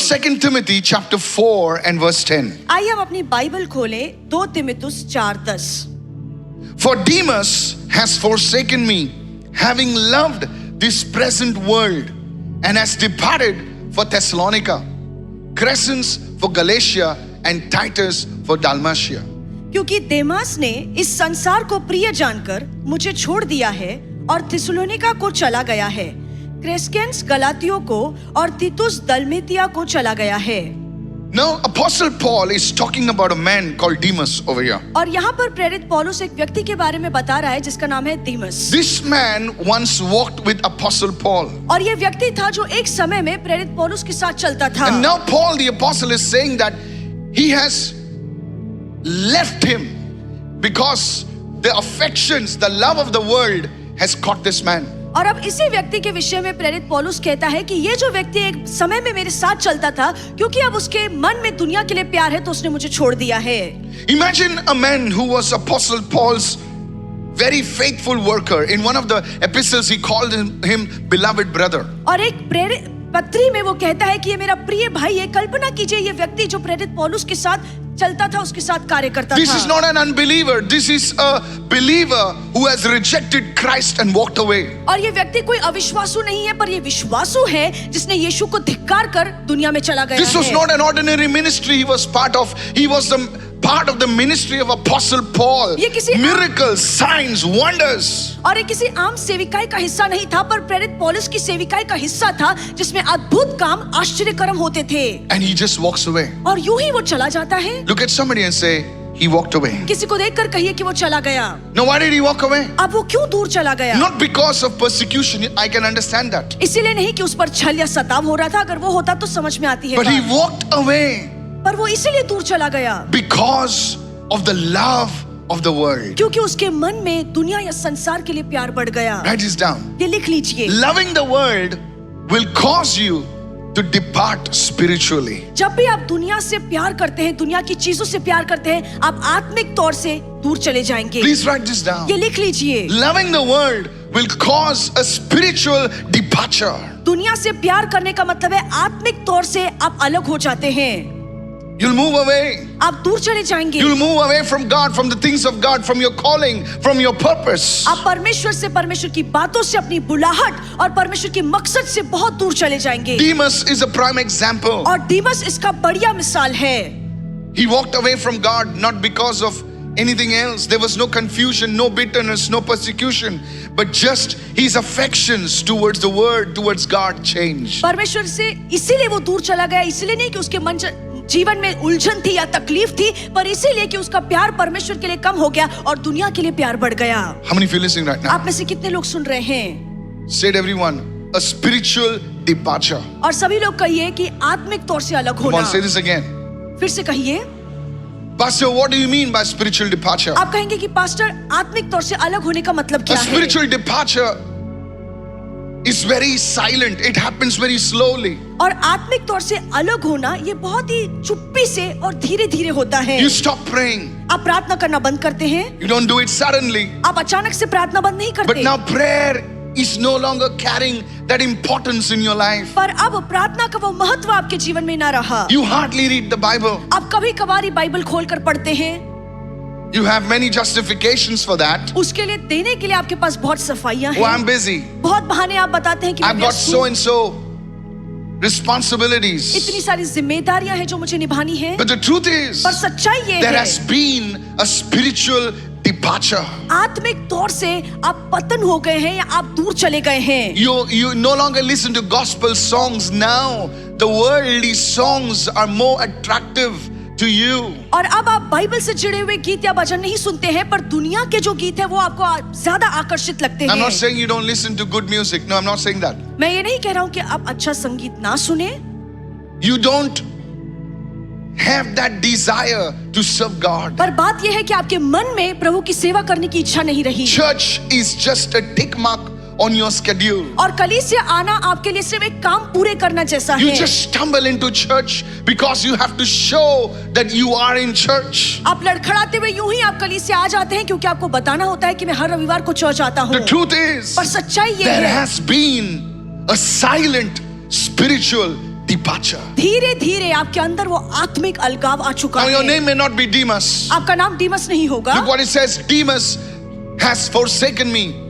2 Timothy chapter 4 and verse 10. आइए हम अपनी बाइबल खोलें 2 तिमुथियुस 4:10। For Demas has forsaken me, having loved this present world, and has departed for Thessalonica, Crescens for Galatia, and Titus for Dalmatia. क्योंकि देमास ने इस संसार को प्रिय जानकर मुझे छोड़ दिया है और थिस्सलुनीका को चला गया है, क्रेस्केंस गलातियों को और तीतुस दलमेतिया को चला गया है। Now Apostle Paul is talking about a man called Demas over here. और यहाँ पर प्रेरित पौलुस एक व्यक्ति के बारे में बता रहा है जिसका नाम है दीमस। This man once walked with Apostle Paul. और ये व्यक्ति था जो एक समय में प्रेरित पौलुस के साथ चलता था। And now Paul the apostle is saying that he has left him because the affections, the love of the world has caught this man. और अब इसी व्यक्ति के विषय में प्रेरित पौलुस कहता है कि ये जो व्यक्ति एक समय में मेरे साथ चलता था, क्योंकि अब उसके मन में दुनिया के लिए प्यार है तो उसने मुझे छोड़ दिया है। Imagine a man who was Apostle Paul's very faithful worker. In one of the epistles he called him beloved brother. और एक प्रेरित पत्री में वो कहता है कि ये मेरा प्रिय भाई है। कल्पना कीजिए ये व्यक्ति जो प्रेरित पौलुस के साथ चलता था, उसके साथ कार्य करता This था। is not an unbeliever. This is a believer who has rejected Christ and walked away. और ये व्यक्ति कोई अविश्वासु नहीं है, पर ये विश्वासु है जिसने यीशु को धिक्कार कर दुनिया में चला गया This was है। not an ordinary ministry he was part of. He was the part of the ministry of Apostle Paul. ये किसी Miracles, signs, wonders. और ये किसी आम सेविकाई का हिस्सा नहीं था, पर प्रेरित पौलुस की सेविकाई का हिस्सा था जिसमें अद्भुत काम आश्चर्यकरम होते थे। And he just walks away. और यूं ही वो चला जाता है। Look at somebody and say, he walked away. किसी को देखकर कहिए कि वो चला गया। Now why did he walk away? अब वो क्यों दूर चला गया? Not because of persecution. I can understand that. इसीलिए नहीं कि उस पर छल या सताव हो रहा था, अगर वो होता तो समझ में आती है But he बात। walked away पर वो इसीलिए दूर चला गया because of the love of the world. क्योंकि उसके मन में दुनिया या संसार के लिए प्यार बढ़ गया। Write this down. ये लिख लीजिए। Loving the world will cause you to depart spiritually. जब भी आप दुनिया से प्यार करते हैं, दुनिया की चीजों से प्यार करते हैं, आप आत्मिक तौर से दूर चले जाएंगे। Please write this down. ये लिख लीजिए। Loving the world will cause a spiritual departure. दुनिया से प्यार करने का मतलब है आत्मिक तौर से आप अलग हो जाते हैं। You'll move away. आप दूर चले जाएंगे। You'll move away from God, from the things of God, from your calling, from your purpose. आप परमेश्वर से, परमेश्वर की बातों से, अपनी बुलाहट और परमेश्वर के मकसद से बहुत दूर चले जाएंगे। Demas is a prime example. और दीमस इसका बढ़िया मिसाल है। He walked away from God not because of anything else. There was no confusion, no bitterness, no persecution, but just his affections towards the word, towards God changed. परमेश्वर से इसीलिए वो दूर चला गया, इसीलिए नहीं कि उसके मन जीवन में उलझन थी या तकलीफ थी, पर इसीलिए कि उसका प्यार परमेश्वर के लिए कम हो गया और दुनिया के लिए प्यार बढ़ गया। How many of you listening right now? आप में से कितने लोग सुन रहे हैं? Said everyone, a spiritual departure. और सभी लोग कहिए कि आत्मिक तौर से अलग Come होना। on, say this again. फिर से कहिए। Pastor, what do you mean by spiritual departure? आप कहेंगे कि पास्टर आत्मिक तौर से अलग होने का मतलब A क्या है? spiritual departure is very silent. It happens very slowly. और आत्मिक तौर से अलग होना ये बहुत ही चुप्पी से और धीरे धीरे होता है। You stop praying. आप प्रार्थना करना बंद करते हैं। You don't do it suddenly. आप अचानक से प्रार्थना बंद नहीं But करते। now prayer is no longer carrying that importance in your life. पर अब प्रार्थना का वो महत्व आपके जीवन में ना रहा। You hardly read the Bible. आप कभी कभार ही बाइबल खोलकर पढ़ते हैं। You have many justifications for that. उसके लिए देने के लिए आपके पास बहुत सफाइयां Oh, I'm हैं। busy. बहुत बहाने आप बताते हैं कि I've मैं got व्यस्त so हूं। and so responsibilities. इतनी सारी जिम्मेदारियां हैं जो मुझे निभानी है। But the truth is, पर सच्चाई ये there है, has been a spiritual departure. आत्मिक तौर से आप पतन हो गए हैं या आप दूर चले गए हैं। You no longer listen to gospel songs now. The worldly songs are more attractive to you. और अब आप बाइबल से जुड़े हुए गीत या भजन नहीं सुनते हैं, पर दुनिया के जो गीत है वो आपको ज्यादा आकर्षित लगते I'm हैं। not saying you don't listen to good music. No, I'm not saying that. मैं ये नहीं कह रहा हूँ कि आप अच्छा संगीत ना सुने। You don't have that desire to serve God. पर बात यह है कि आपके मन में प्रभु की सेवा करने की इच्छा नहीं रही। Church is just a tick mark on your schedule. और कलीसिया आना आपके लिए सिर्फ एक काम पूरे करना जैसा You है। just stumble into church because you have to show that you are in church. आप लड़खड़ाते हुए यूं ही आप कलीसिया आ जाते हैं क्योंकि आपको बताना होता है कि मैं हर रविवार को चर्च आता हूँ। The truth is, पर सच्चाई ये there है, has been a silent spiritual departure. धीरे धीरे आपके अंदर वो आत्मिक अलगाव आ चुका Now your है। name may not be Demas. आपका नाम डीमस नहीं होगा। Look what it says. Demas has forsaken me.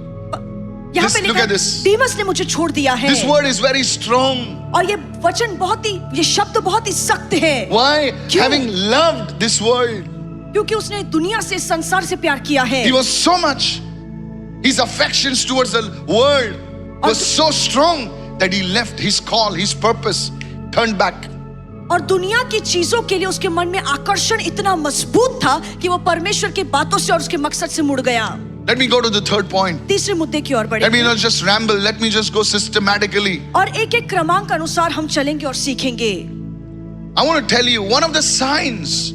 यहाँ पे Look लिखा at this. डीमस ने मुझे छोड़ दिया है। This word is very strong. और ये वचन बहुत ही, ये शब्द बहुत ही सख्त है। Why? क्यों? Having loved this world. क्योंकि उसने दुनिया से, संसार से प्यार किया है। He was so much, his affections towards the world was so strong that he left his call, his purpose, turned back. और दुनिया की चीजों के लिए उसके मन में आकर्षण इतना मजबूत था कि वो परमेश्वर की बातों से और उसके मकसद से मुड़ गया। Let me go to the third point. तीसरे मुद्दे की ओर Let me बढ़ेंगे not just ramble. Let me just go systematically. और एक एक क्रमांक अनुसार हम चलेंगे और सीखेंगे। I want to tell you one of the signs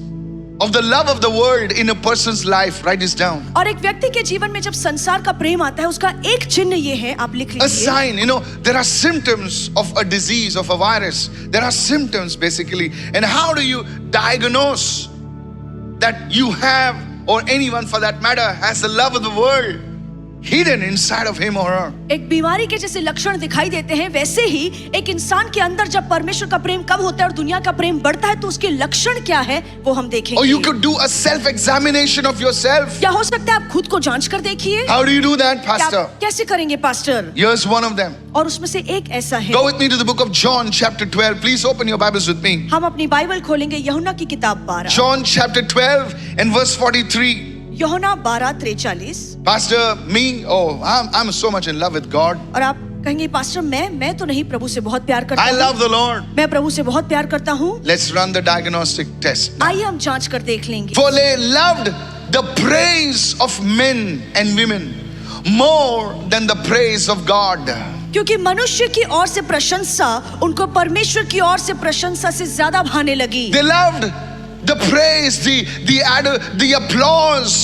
of the love of the world in a person's life. Write this down. और एक व्यक्ति के जीवन में जब संसार का प्रेम आता है, उसका एक चिन्ह ये है, आप लिख A लीजिए। sign, you know, there are symptoms of a disease, of a virus. There are symptoms basically. And how do you diagnose that you have, or anyone for that matter, has the love of the world hidden inside of him or her? एक बीमारी के जैसे लक्षण दिखाई देते हैं, वैसे ही एक इंसान के अंदर जब परमेश्वर का प्रेम कब होता है और दुनिया का प्रेम बढ़ता है, तो उसके लक्षण क्या है वो हम देखेंगे। Or you could do a self-examination of yourself. या हो सकता है आप खुद को जांच कर देखिए। How do you do that, क्या- Pastor? कैसे करेंगे pastor? Here's one of them. और उसमें से एक ऐसा है। Go with me to the book of John, chapter 12. Please open your Bibles with me. हम अपनी बाइबल खोलेंगे यूहन्ना की किताब 12। John chapter 12 and verse 43. यूहन्ना 12:43। Pastor, me, oh, I'm so much in love with God. और आप कहेंगे पास्टर मैं तो नहीं, प्रभु से बहुत प्यार करता I हूँ। love the Lord. मैं प्रभु से बहुत प्यार करता हूँ। Let's run the diagnostic test. आइए हम जांच कर देख लेंगे। For they loved the praise of men and women more than the praise of God. क्योंकि मनुष्य की ओर से प्रशंसा उनको परमेश्वर की ओर से प्रशंसा से ज्यादा भाने लगी। They loved the praise, the applause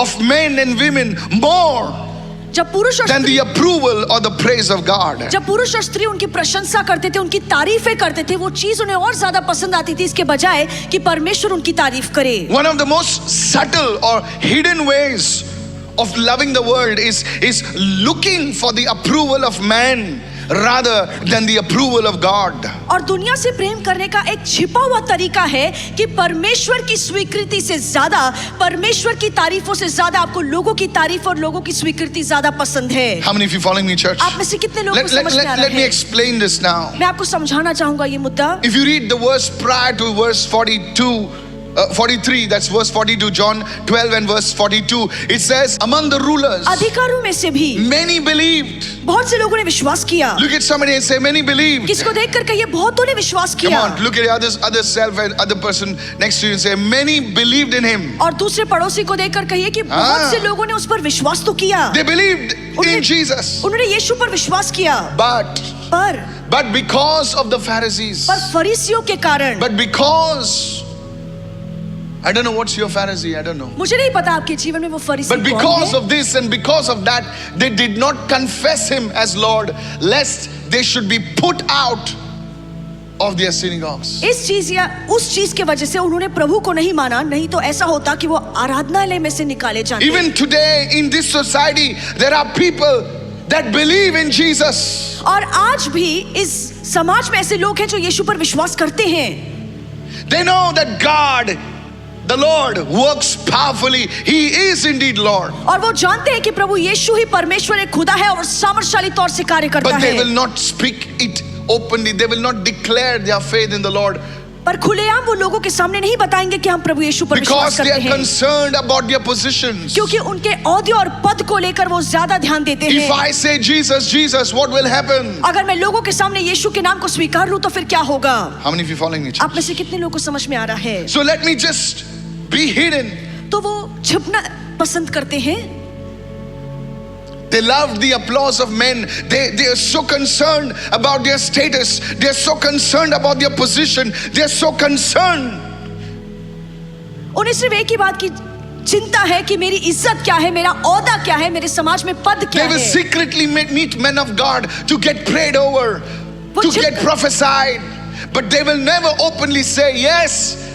of men and women more जब पुरुष और than the approval or the praise of God. जब पुरुष और स्त्री उनकी प्रशंसा करते थे, उनकी तारीफें करते थे, वो चीज उन्हें और ज्यादा पसंद आती थी इसके बजाय कि परमेश्वर उनकी तारीफ करे। One of the most subtle or hidden ways of loving the world is looking for the approval of man rather than the approval of God. और दुनिया से प्रेम करने का एक छिपा हुआ तरीका है कि परमेश्वर की स्वीकृति से ज्यादा, परमेश्वर की तारीफों से ज्यादा आपको लोगों की तारीफ और लोगों की स्वीकृति ज्यादा पसंद है। How many of you following me, church? आप में से कितने लोगों को समझ में आ रहा Let me है? explain this now. मैं आपको समझाना चाहूंगा ये मुद्दा। If you read the verse prior to verse 43, that's verse 42, John 12 and verse 42, it says, among the rulers, अधिकारों में से भी many believed. बहुत से लोगों ने विश्वास किया। Look at somebody and say, many believed. किसको देखकर कहिए बहुतों ने विश्वास Come किया। on, look at other self and other person next to you and say, many believed in him. और दूसरे पड़ोसी को देखकर कहिए कि बहुत से लोगों ने उस पर विश्वास तो किया। They believed in Jesus. उन्होंने यीशु पर विश्वास किया। But because of the Pharisees, पर फरीसियों के कारण, but because, I don't know what's your Pharisee, I don't know. मुझे नहीं पता आपके जीवन में वो फरीसी But कौन because है, of this and because of that, they did not confess him as Lord, lest they should be put out of their synagogues. इस चीज या उस चीज के वजह से उन्होंने प्रभु को नहीं माना, नहीं तो ऐसा होता कि वो आराधनालय में से निकाले जाते। Even today in this society, there are people that believe in Jesus. और आज भी इस समाज में ऐसे लोग हैं जो यीशु पर विश्वास करते हैं। They know that God, the Lord, works powerfully. He is indeed Lord. और वो जानते हैं कि प्रभु यीशु ही परमेश्वर एक खुदा है और सामर्थशाली तौर से कार्य करता But they है। will not speak it openly. They will not declare their faith in the Lord पर खुलेआम वो लोगों के सामने नहीं बताएंगे कि हम प्रभु यीशु पर because विश्वास they करते are हैं, concerned about their positions. क्योंकि उनके औहदे और पद को लेकर वो ज्यादा ध्यान देते If हैं। I say Jesus, Jesus, what will happen? अगर मैं लोगों के सामने यीशु के नाम को स्वीकार लूं तो फिर क्या होगा? How many of you following me? आप में से कितने लोगों को समझ में आ रहा है? So let me just be hidden. तो वो छिपना पसंद करते हैं। They loved the applause of men. They are so concerned about their status. They are so concerned about their position. They are so concerned. उन्हें सिर्फ एक ही बात की चिंता है कि मेरी इज्जत क्या है, मेरा औहदा क्या है, मेरे समाज में पद क्या They will है। secretly meet men of God to get prayed over, वो to छिप- get prophesied. But they will never openly say, yes,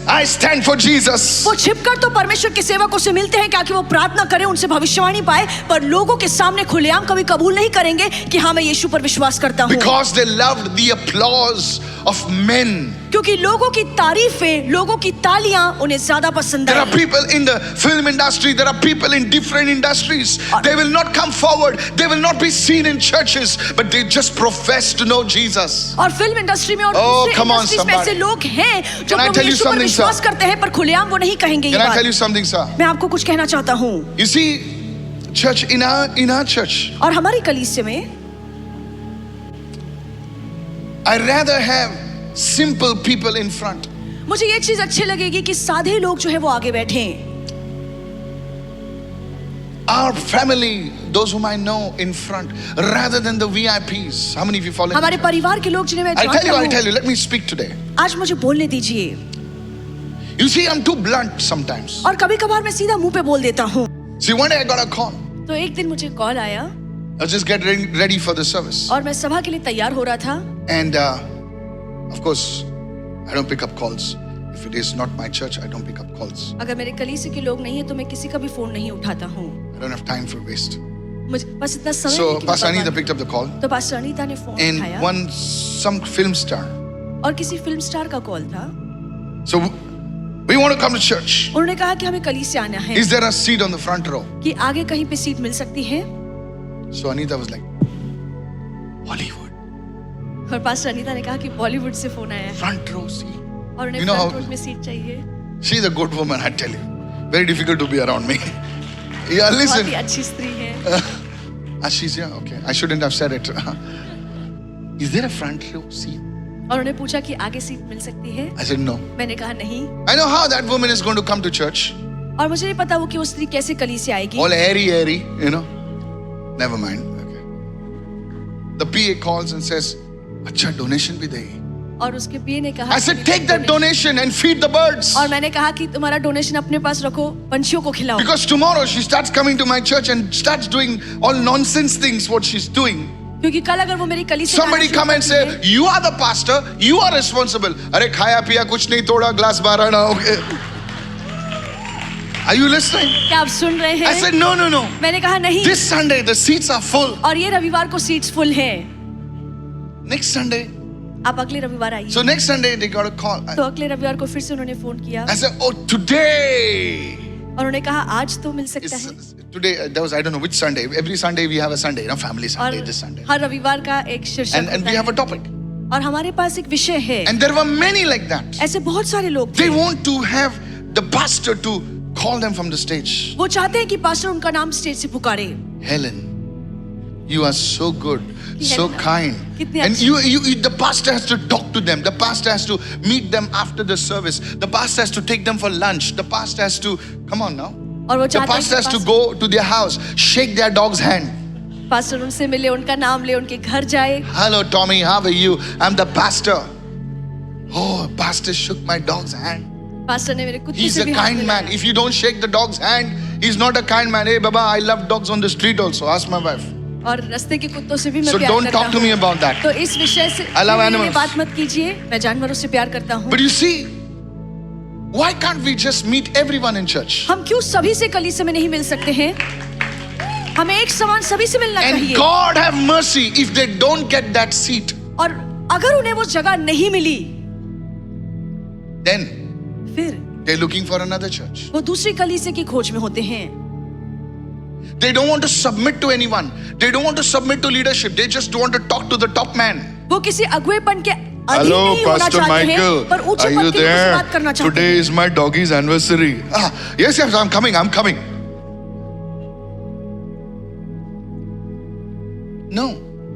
I stand for Jesus. वो छिपकर तो परमेश्वर के सेवकों से मिलते हैं ताकि वो प्रार्थना करें, उनसे भविष्यवाणी पाए, पर लोगों के सामने खुलेआम कभी कबूल नहीं करेंगे कि हाँ मैं यीशु पर विश्वास करता हूँ। Because they loved the applause of men. क्योंकि लोगों की तारीफें, लोगों की तालियां उन्हें ज्यादा पसंद There are I. people in the film industry, there are people in different industries. They will not come forward, they will not be seen in churches, but they just profess to know Jesus. और film industry में और Oh, दूसरे come on, industries में ऐसे somebody. लोग हैं जो Can I Prabhu tell you यीशु पर something, विश्वास sir? करते हैं, पर खुलेआम वो नहीं कहेंगे ये Can I tell you बात। something, sir? मैं आपको कुछ कहना चाहता हूँ। You see, church, in our church, और हमारी कलीसिया में I rather have simple people in front. मुझे ये चीज अच्छी लगेगी कि साधे लोग जो है वो आगे बैठे हैं। Our family, those whom I know in front, rather than the VIPs. How many of you follow? हमारे परिवार के लोग जिन्हें मैं I'll जानता हूँ। tell you, let me speak today. आज मुझे बोलने दीजिए। You see, I'm too blunt sometimes. और कभी कभार मैं सीधा मुंह पे बोल देता हूँ। See, one day I got a call. तो एक दिन मुझे कॉल आया I was just getting ready for the service. और मैं सभा के लिए तैयार हो रहा था। And of course, I don't pick up calls. If it is not my church, I don't pick up calls. अगर मेरे कलीसिया के लोग नहीं है तो मैं किसी का भी फोन नहीं उठाता हूँ। I don't have time for waste. मुझे बस इतना समय So नहीं कि मैं Pastor Anita बर्बाद- picked up the call. तो पास्टर अनीता ने फोन And उठाया some film star. और किसी फिल्म स्टार का कॉल था। So we want to come to church. उन्होंने कहा कि हमें कलीसिया आना है Is there a seat on the front row? कि आगे कहीं पे सीट मिल सकती है। So Anita was like, Hollywood, और पास्टर अनीता ने कहा कि बॉलीवुड से फोन आया है front row seat. और उन्हें You know front how- row में सीट चाहिए। She's a good woman, I tell you. Very difficult to be around me. Yeah, बहुत ही listen. अच्छी स्त्री है। She's yeah, okay. I shouldn't have said it. Is there a front row seat? और उन्हें पूछा कि आगे सीट मिल सकती है। I said no. मैंने कहा नहीं। I know how that woman is going to come to church. और मुझे नहीं पता वो कि वो स्त्री कैसे कलीसिया आएगी। All airy, you know. Never mind. Okay. The PA calls and says, "Acha donation bhi de." और उसके पीए ने कहा I said, "Take that donation and feed the birds." और मैंने कहा कि तुम्हारा डोनेशन अपने पास रखो, पंछियों को खिलाओ। Because tomorrow she starts coming to my church and starts doing all nonsense things what she's doing. क्योंकि कल अगर वो मेरी कलीसिया में Somebody आना come and शुरू करती say, "You are the pastor. You are responsible." अरे खाया पिया कुछ नहीं तोड़ा ग्लास बारह ना हो गए. Are you listening? है, क्या आप सुन रहे I हैं? said, "No, no, no. मैंने कहा नहीं। This Sunday the seats are full. और ये रविवार को सीट्स फुल हैं। Next Sunday." आप अगले रविवार आइए। So next Sunday they got a call. तो अगले रविवार को फिर से उन्होंने फोन किया I said, "Oh, today." और उन्होंने कहा आज तो मिल सकता है। Today, that was, I don't know which Sunday. Every Sunday we have a Sunday, family और Sunday, this Sunday. हर रविवार का एक शीर्षक And होता we have a है। topic. और हमारे पास एक विषय है। And there were many like that. ऐसे बहुत सारे लोग They थे। want to have the pastor to call them from the stage. वो चाहते हैं कि पास्टर उनका नाम स्टेज से पुकारे। Helen, you are so good, so Helen, kind. कितनी And अच्छी। the pastor has to talk to them. The pastor has to meet them after the service. The pastor has to take them for lunch. The pastor has to, come on now. और वो The चाहते हैं pastor has कि to go to their house, shake their dog's hand. Pastor उनसे मिले, उनका नाम ले, उनके घर जाए। Hello, Tommy, how are you? I'm the pastor. Oh, pastor shook my dog's hand. Pastor ने मेरे कुत्ते He's से a भी हाथ kind man. मिलाया। If you don't shake the dog's hand, he's not a kind man. Hey, Baba, I love dogs on the street also. Ask my wife. और रास्ते के कुत्तों से भी मैं So प्यार don't करता talk to हूँ। me about that. तो इस विषय से I love मेरे लिए animals. बात मत कीजिए। मैं जानवरों से प्यार करता हूँ। But you see, why can't we just meet everyone in church? हम क्यों सभी से कलीसिया में नहीं मिल सकते हैं? हमें एक समान सभी से मिलना And चाहिए। God have mercy if they don't get that seat. और अगर उन्हें वो जगह नहीं मिली, Then फिर they're looking for another church. वो दूसरी कलीसिया की खोज में होते हैं। They don't want to submit to anyone. They don't want to submit to leadership. They just want to talk to the top man. वो किसी अगुवेपन के अधीन Hello, नहीं होना Pastor चाहते Michael. हैं, पर ऊंचे Are पद you के लोगों से बात there? करना चाहते Today हैं। is my doggy's anniversary. Yes, I'm coming. I'm coming. No,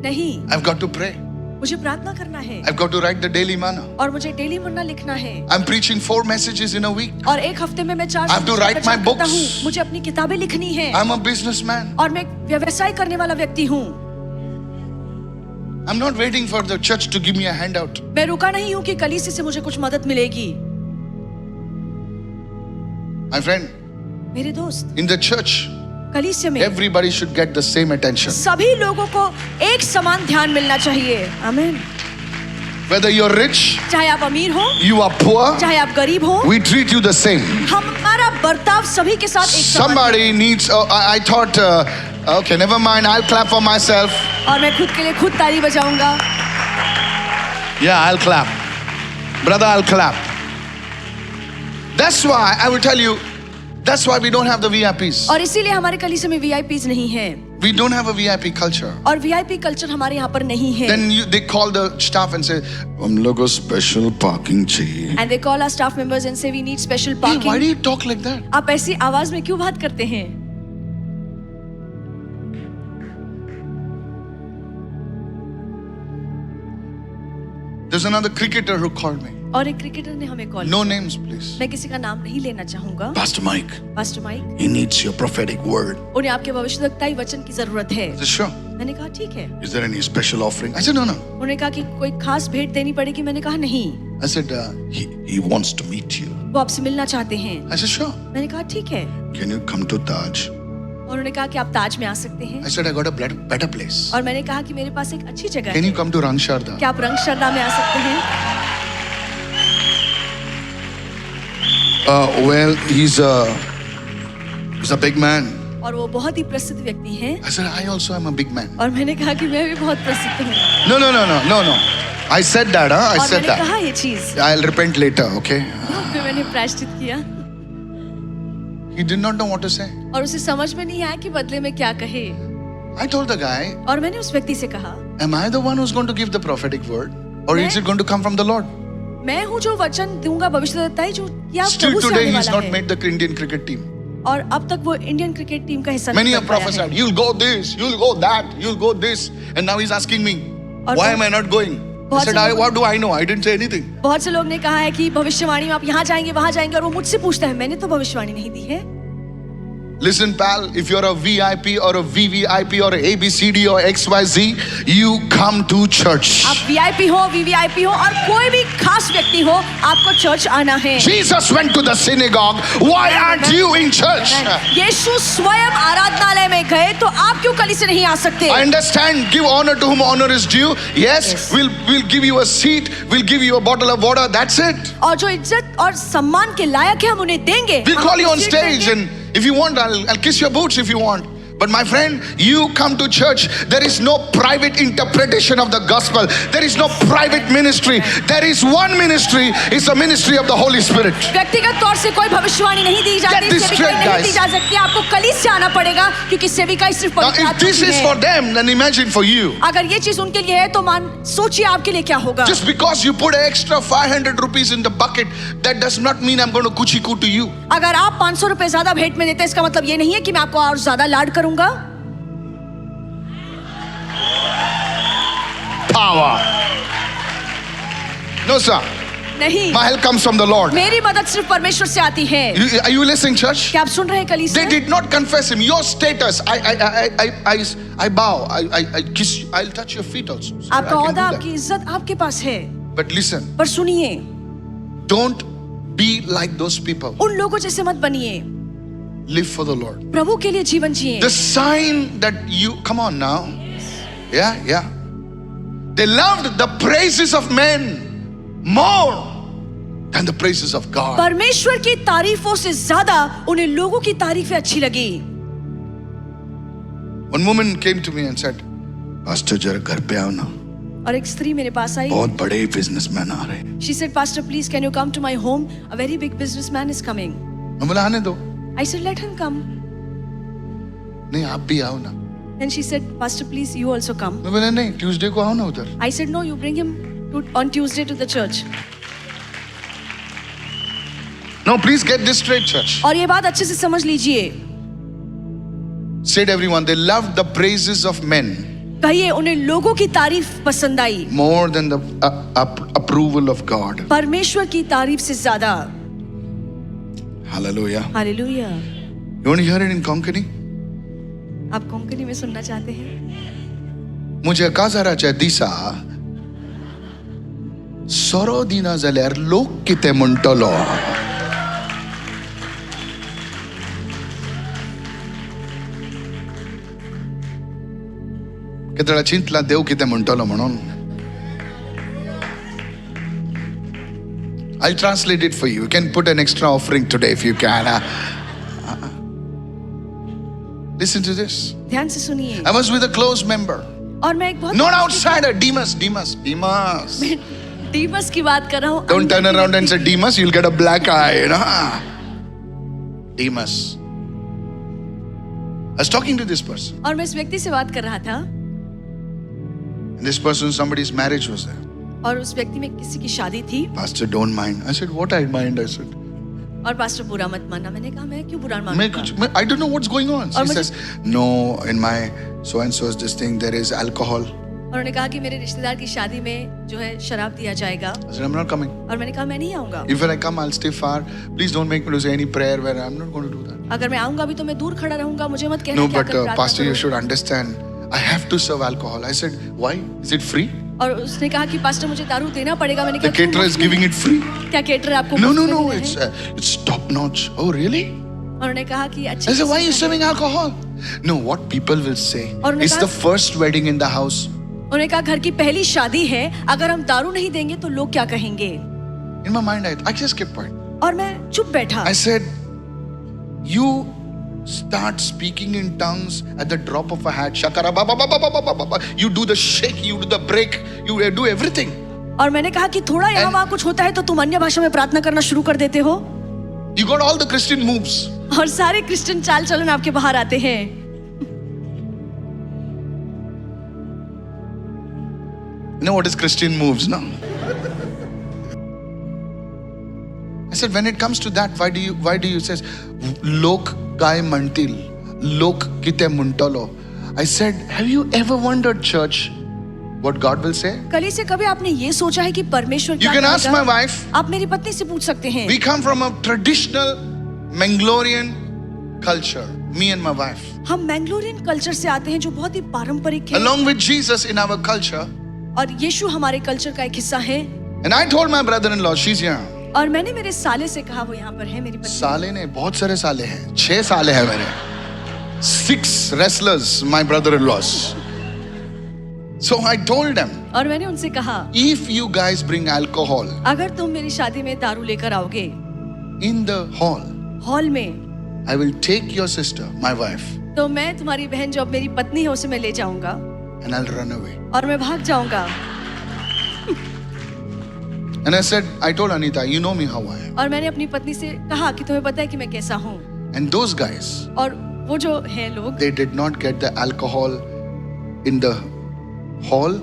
नहीं, I've got to pray. मुझे प्रार्थना करना है I've got to write the daily manna. और मुझे डेली मुन्ना लिखना है। I'm preaching 4 messages in a week. और एक हफ्ते में मैं 4 I have to write my करता books. हूँ। मुझे अपनी किताबें लिखनी है I'm a businessman. और मैं एक व्यवसाय करने वाला व्यक्ति हूँ। I'm not waiting for the church to give me a handout. मैं रुका नहीं हूँ कि कलीसिया से मुझे कुछ मदद मिलेगी। My friend, मेरे दोस्त, in the church, कलीसिया में everybody should get the same attention. सभी लोगों को एक समान ध्यान मिलना चाहिए। आमीन। Whether you're rich, चाहे आप अमीर हो, you are poor, चाहे आप गरीब हो, we treat you the same. हमारा बर्ताव सभी के साथ एक समान है। Somebody needs, I thought, okay, never mind, I'll clap for myself. और मैं खुद के लिए खुद ताली बजाऊंगा। Yeah, I'll clap. Brother, I'll clap. That's why, I will tell you, that's why we don't have the VIPs. और इसीलिए हमारे कलीसिया में VIPs नहीं है। We don't have a VIP culture. और VIP कल्चर हमारे यहाँ पर नहीं है। Then they call the staff and say, हम लोग को special parking चाहिए. And they call our staff members and say we need special Hey, parking. why do you talk like that? आप ऐसी आवाज में क्यों बात करते हैं? There's another cricketer who called me. और एक क्रिकेटर ने हमें कॉल No names, please. मैं किसी का नाम नहीं लेना चाहूंगा। Pastor Mike, pastor Mike, he needs your prophetic word. उन्हें आपके भविष्यवक्ताई वचन की जरूरत है। I said, sure. मैंने कहा ठीक है। Is there any special offering? I said, no, no. उन्होंने कहा कि कोई खास भेंट देनी पड़ेगी। मैंने कहा नहीं, I said, he wants to meet you. वो आपसे मिलना चाहते हैं। I said, sure. मैंने कहा ठीक है। Can you come to Taj? और उन्होंने कहा कि आप ताज में आ सकते हैं। I said, I got a better place. और मैंने कहा कि मेरे पास एक अच्छी जगह Can है। you come to Rangsharda? क्या आप रंगशरदा में आ सकते हैं? Well, he's a big man. और वो बहुत ही प्रसिद्ध व्यक्ति हैं। I said, I also am a big man. और मैंने कहा कि मैं भी बहुत प्रसिद्ध हूँ। No. I said that, huh? I और said मैंने that. कहा ये चीज। I'll repent later, okay? फिर मैंने प्रायश्चित किया He did not know what to say. और उसे समझ में नहीं आया कि बदले में क्या कहे। I told the guy, और मैंने उस व्यक्ति से कहा, am I the one who's going to give the prophetic word? Or is it going to come from the Lord? मैं हूँ जो वचन दूंगा भविष्यवक्ताई जो या Still प्रभु से today, आने he's वाला not है। made the Indian cricket team. और अब तक वो इंडियन क्रिकेट टीम का हिस्सा Many नहीं have बन पाया है। prophesied, you'll go this, you'll go that, you'll go this. And now he's asking me, और why बहुत- am I not going? I बहुत said, से लोग- what do I know? I didn't say anything. बहुत से लोग ने कहा है कि भविष्यवाणी में आप यहाँ जाएंगे वहां जाएंगे और वो मुझसे पूछता है, मैंने तो भविष्यवाणी नहीं दी है। Listen, pal, if you're a VIP or a VVIP or a ABCD or XYZ, you come to church. आप VIP हो, VVIP हो और कोई भी खास व्यक्ति हो, आपको चर्च आना है। Jesus went to the synagogue. Why aren't you in church? यीशु स्वयं आराधनालय में गए तो आप क्यों कली से नहीं आ सकते? I understand, give honor to whom honor is due. Yes, Yes. we'll give you a seat, we'll give you a bottle of water, that's it. और जो इज्जत और सम्मान के लायक है हम उन्हें देंगे। We'll हम call you on seat stage देंगे। and if you want, I'll kiss your boots if you want. But my friend, you come to church. There is no private interpretation of the gospel. There is no private ministry. There is one ministry. It's the ministry of the Holy Spirit. व्यक्तिगत तौर से कोई भविष्यवाणी नहीं दी जाती, Get this सेविकाई straight, नहीं guys. दी जा सकती। आपको कलीस से आना पड़ेगा क्योंकि सेविकाई सिर्फ Now, पवित्र if आत्मा this की is है। for them, then imagine for you. अगर ये चीज उनके लिए है तो मान सोचिए आपके लिए क्या होगा। Just because you put an extra 500 rupees in the bucket, that does not mean I'm going to kuchi-ku to you. अगर आप 500 रुपए ज्यादा भेंट में देते हैं इसका मतलब ये नहीं है कि मैं आपको और ज्यादा लाड करूंगा। Power. No, sir. नहीं, My help comes from the Lord. मेरी मदद सिर्फ परमेश्वर से आती है। Are you listening, church? क्या आप सुन रहे हैं कलीसिया? They did not confess him. Your status, I bow, I kiss you, I'll touch your feet also. So I आपका can do औहदा, that. आपकी इज्जत आपके पास है। But listen, पर सुनिए, don't be like those people. उन लोगों जैसे मत बनिए। Live for the Lord. प्रभु के लिए जीवन जिए। The sign that you, come on now. Yeah. They loved the praises of men more than the praises of God. परमेश्वर की तारीफों से ज्यादा उन्हें लोगों की तारीफें अच्छी लगी। One woman came to me and said, Pastor, जरा घर पे आओ ना, और एक स्त्री मेरे पास आई। बहुत बड़े बिजनेसमैन आ रहे हैं। She said, Pastor, please can you come to my home? A very big businessman is coming. मैं बोला आने दो। I said, let him come. नहीं, आप भी आओ ना। Then she said, Pastor, please you also come. मैं बोला नहीं, ट्यूसडे को आओ ना उधर। I said, no, you bring him on Tuesday to the church. No, please get this straight, church. और ये बात अच्छे से समझ लीजिए। Said everyone, they loved the praises of men कहिए उन्हें लोगों की तारीफ पसंद आई more than the approval of God. परमेश्वर की तारीफ से ज्यादा। Hallelujah. Hallelujah. You want to hear it in Konkani? आप कोंकणी में सुनना चाहते हैं? मुझे काजाराच्या दिसा सोरो दिना जाल्यार लोक कितें म्हणटलो. केतळा चिंतला देव कितें म्हणटलो म्हणून. I'll translate it for you. You can put an extra offering today if you can. Listen to this. ध्यान से सुनिए। I was with a close member, और मैं एक बहुत not outsider. Demas. डीमस की बात कर रहा हूँ। Don't turn around and say Demas. You'll get a black eye. You know? Demas. I was talking to this person. और मैं इस व्यक्ति से बात कर रहा था। And this person, somebody's marriage was there. और उस व्यक्ति में किसी की शादी थी। Pastor, don't mind. I said, what I mind? I said, और पास्टर बुरा मत मानना। मैंने कहा मैं क्यों बुरा मैं मानूंगा? I don't know what's going on. और She मुझे- says, no, in my so and so's this thing there is alcohol. और उन्होंने कहा कि मेरे रिश्तेदार की शादी में जो है शराब दिया जाएगा। I said, I'm not coming. और मैंने कहा मैं नहीं आऊंगा। If I come, I'll stay far. Please don't make me to say any prayer where I'm not going to do that. अगर मैं आऊंगा भी तो मैं दूर खड़ा रहूंगा। मुझे मत कहना No, कि but आकर प्रार्थना Pastor, you करो। should understand. I have to serve alcohol. I said, why? Is it free? और उसने कहा कि पास्टर मुझे दारू देना पड़ेगा। मैंने The कहा क्यों caterer is मुफ्त में? giving it free. क्या केटर आपको No, मुफ्त no, में no. दे रहे हैं? It's top notch. Oh, really? और उन्होंने कहा कि I अच्छी said, why are you चीज़ है। serving alcohol? No, what people will say. और उन्होंने It's कहा- the first wedding in the house. उन्होंने कहा घर की पहली शादी है, अगर हम दारू नहीं देंगे तो लोग क्या कहेंगे? In my mind, I just kept quiet. और मैं chुप बैठा। I said, you start speaking in tongues at the drop of a hat. Shakara ba ba ba ba ba ba ba ba. You do the shake, you do the break, you do everything. और मैंने कहा कि थोड़ा यहाँ वहाँ कुछ होता है तो तुम अन्य भाषा में प्रार्थना करना शुरू कर देते हो। You got all the Christian moves. और सारे क्रिश्चियन चाल चलन आपके बाहर आते हैं। You know what is Christian moves, no? I said, when it comes to that, why do you say, Lok kai mantil, Lok kite muntalo? I said, have you ever wondered, church, what God will say? कली से कभी आपने ये सोचा है कि परमेश्वर You क्या can ask कहेगा? my wife. आप मेरी पत्नी से पूछ सकते हैं। We come from a traditional Mangalorean culture, me and my wife. हम मैंगलोरियन कल्चर से आते हैं जो बहुत ही पारंपरिक है। Along with Jesus in our culture. और यीशु हमारे कल्चर का एक हिस्सा है। And I told my brother-in-law, she's here. और मैंने मेरे साले से कहा, वो यहाँ पर है मेरी पत्नी। साले ने बहुत सारे साले हैं, 6 साले हैं मेरे। 6 wrestlers, my brother-in-laws. So I told them, और मैंने उनसे कहा, if you guys bring alcohol अगर तुम मेरी शादी में दारू लेकर आओगे in the hall, हॉल में, I will take your sister, my wife, तो मैं तुम्हारी बहन जो अब मेरी पत्नी है उसे मैं ले जाऊंगा and I'll run away. और मैं भाग जाऊंगा। And I said, I told Anita, you know me how I am. और मैंने अपनी पत्नी से कहा कि तुम्हें पता है कि मैं कैसा हूँ। And those guys, और वो जो है लोग, they did not get the alcohol in the hall,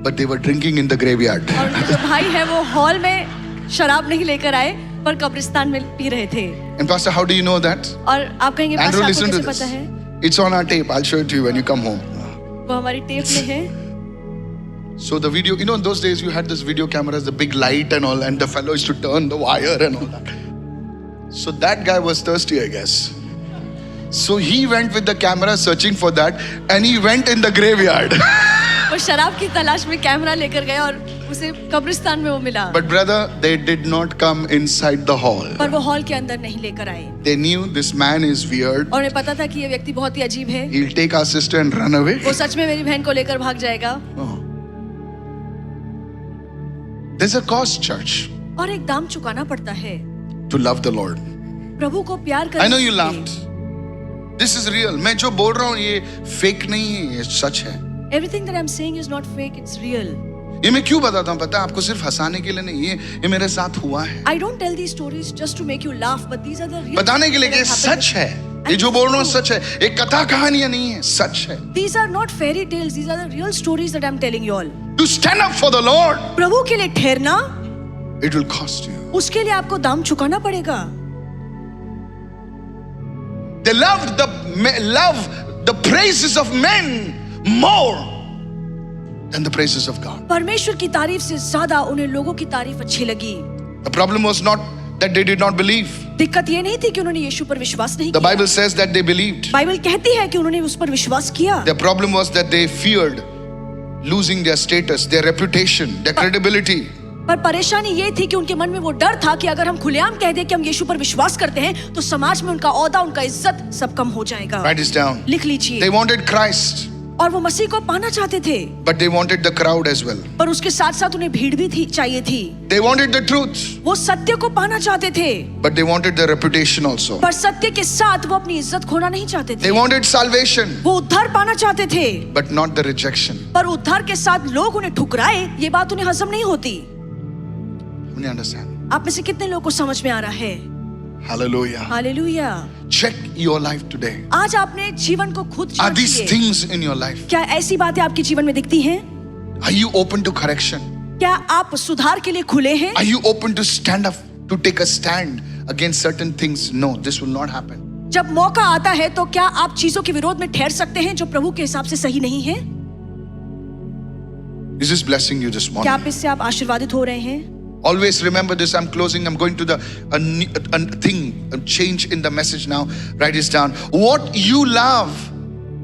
but they were drinking in the graveyard. और उनके जो भाई है वो हॉल में शराब नहीं लेकर आए पर कब्रिस्तान में पी रहे थे। And Pastor, how do you know that? और आप कहेंगे Andrew, पास्टर listen आपको to कैसे this. पता है? It's on our tape. I'll show it to you when you come home. वो हमारी टेप में है। So the video, in those days you had this video cameras, the big light and all, and the fellow used to turn the wire and all that. So that guy was thirsty, I guess. So he went with the camera searching for that, and he went in the graveyard. वो शराब की तलाश में camera लेकर गया और उसे कब्रिस्तान में वो मिला। But brother, they did not come inside the hall. पर वो हॉल के अंदर नहीं लेकर आए। They knew this man is weird. और उन्हें पता था कि ये व्यक्ति बहुत ही अजीब है। He'll take our sister and run away. वो सच में मेरी बहन को लेकर भाग जाएगा। Oh. There's a cost, church, और एक दाम चुकाना पड़ता है to love the Lord. प्रभु को प्यार करने I know you के लिए। laughed. This is real. मैं जो बोल रहा हूँ ये fake नहीं है, ये सच है. Everything that I'm saying is not fake, it's real. ये मैं क्यों बताता हूँ पता है आपको? सिर्फ हंसाने के लिए नहीं, ये मेरे साथ हुआ है. I don't tell these stories just to make you laugh, but these are the real बताने के लिए कि ये things that सच happen. है. ये जो बोल रहा हूँ सच है. एक कथा कहानियां नहीं है, सच है. These are not fairy tales, these are the real stories that I'm telling you all. To stand up for the Lord, प्रभु के लिए ठहरना, it will cost you. उसके लिए आपको दाम चुकाना पड़ेगा। They loved the praises of men more than the praises of God. परमेश्वर की तारीफ से ज्यादा उन्हें लोगों की तारीफ अच्छी लगी। The problem was not that they did not believe. दिक्कत ये नहीं थी कि उन्होंने यीशु पर विश्वास नहीं The किया। Bible says that they believed. Bible कहती है कि उन्होंने उस पर विश्वास किया। Their problem was that they feared losing their status, their reputation, their credibility. पर परेशानी ये थी कि उनके मन में वो डर था कि अगर हम खुलेआम कह दें कि हम यीशु पर विश्वास करते हैं तो समाज में उनका औहदा, उनका इज्जत सब कम हो जाएगा। Write this down. लिख लीजिए। They wanted Christ. और वो मसीह को पाना चाहते थे, but they wanted the crowd as well. पर उसके साथ साथ उन्हें भीड़ भी थी चाहिए थी। They wanted the truth, वो सत्य को पाना चाहते थे, but they wanted the reputation also. पर सत्य के साथ वो अपनी इज्जत खोना नहीं चाहते They थे। wanted salvation, वो उद्धार पाना चाहते थे, but not the rejection. पर उद्धार के साथ लोग उन्हें ठुकराए, ये बात उन्हें हजम नहीं होती। How many understand? आप में से कितने लोगों को समझ में आ रहा है? Hallelujah. Hallelujah. Check your life today. आज आपने जीवन को खुद Are these जांचिए। things in your life? क्या ऐसी बातें आपके जीवन में दिखती हैं? Are you open to correction? क्या आप सुधार के लिए खुले हैं? Are you open to stand up, to take a stand against certain things? No, this will not happen. जब मौका आता है तो क्या आप चीजों के विरोध में ठहर सकते हैं जो प्रभु के हिसाब से सही नहीं है? Is this blessing you this क्या morning? आप इससे आप आशीर्वादित हो रहे हैं? Always remember this. I'm closing. I'm going to a thing, a change in the message now. Write this down. What you love,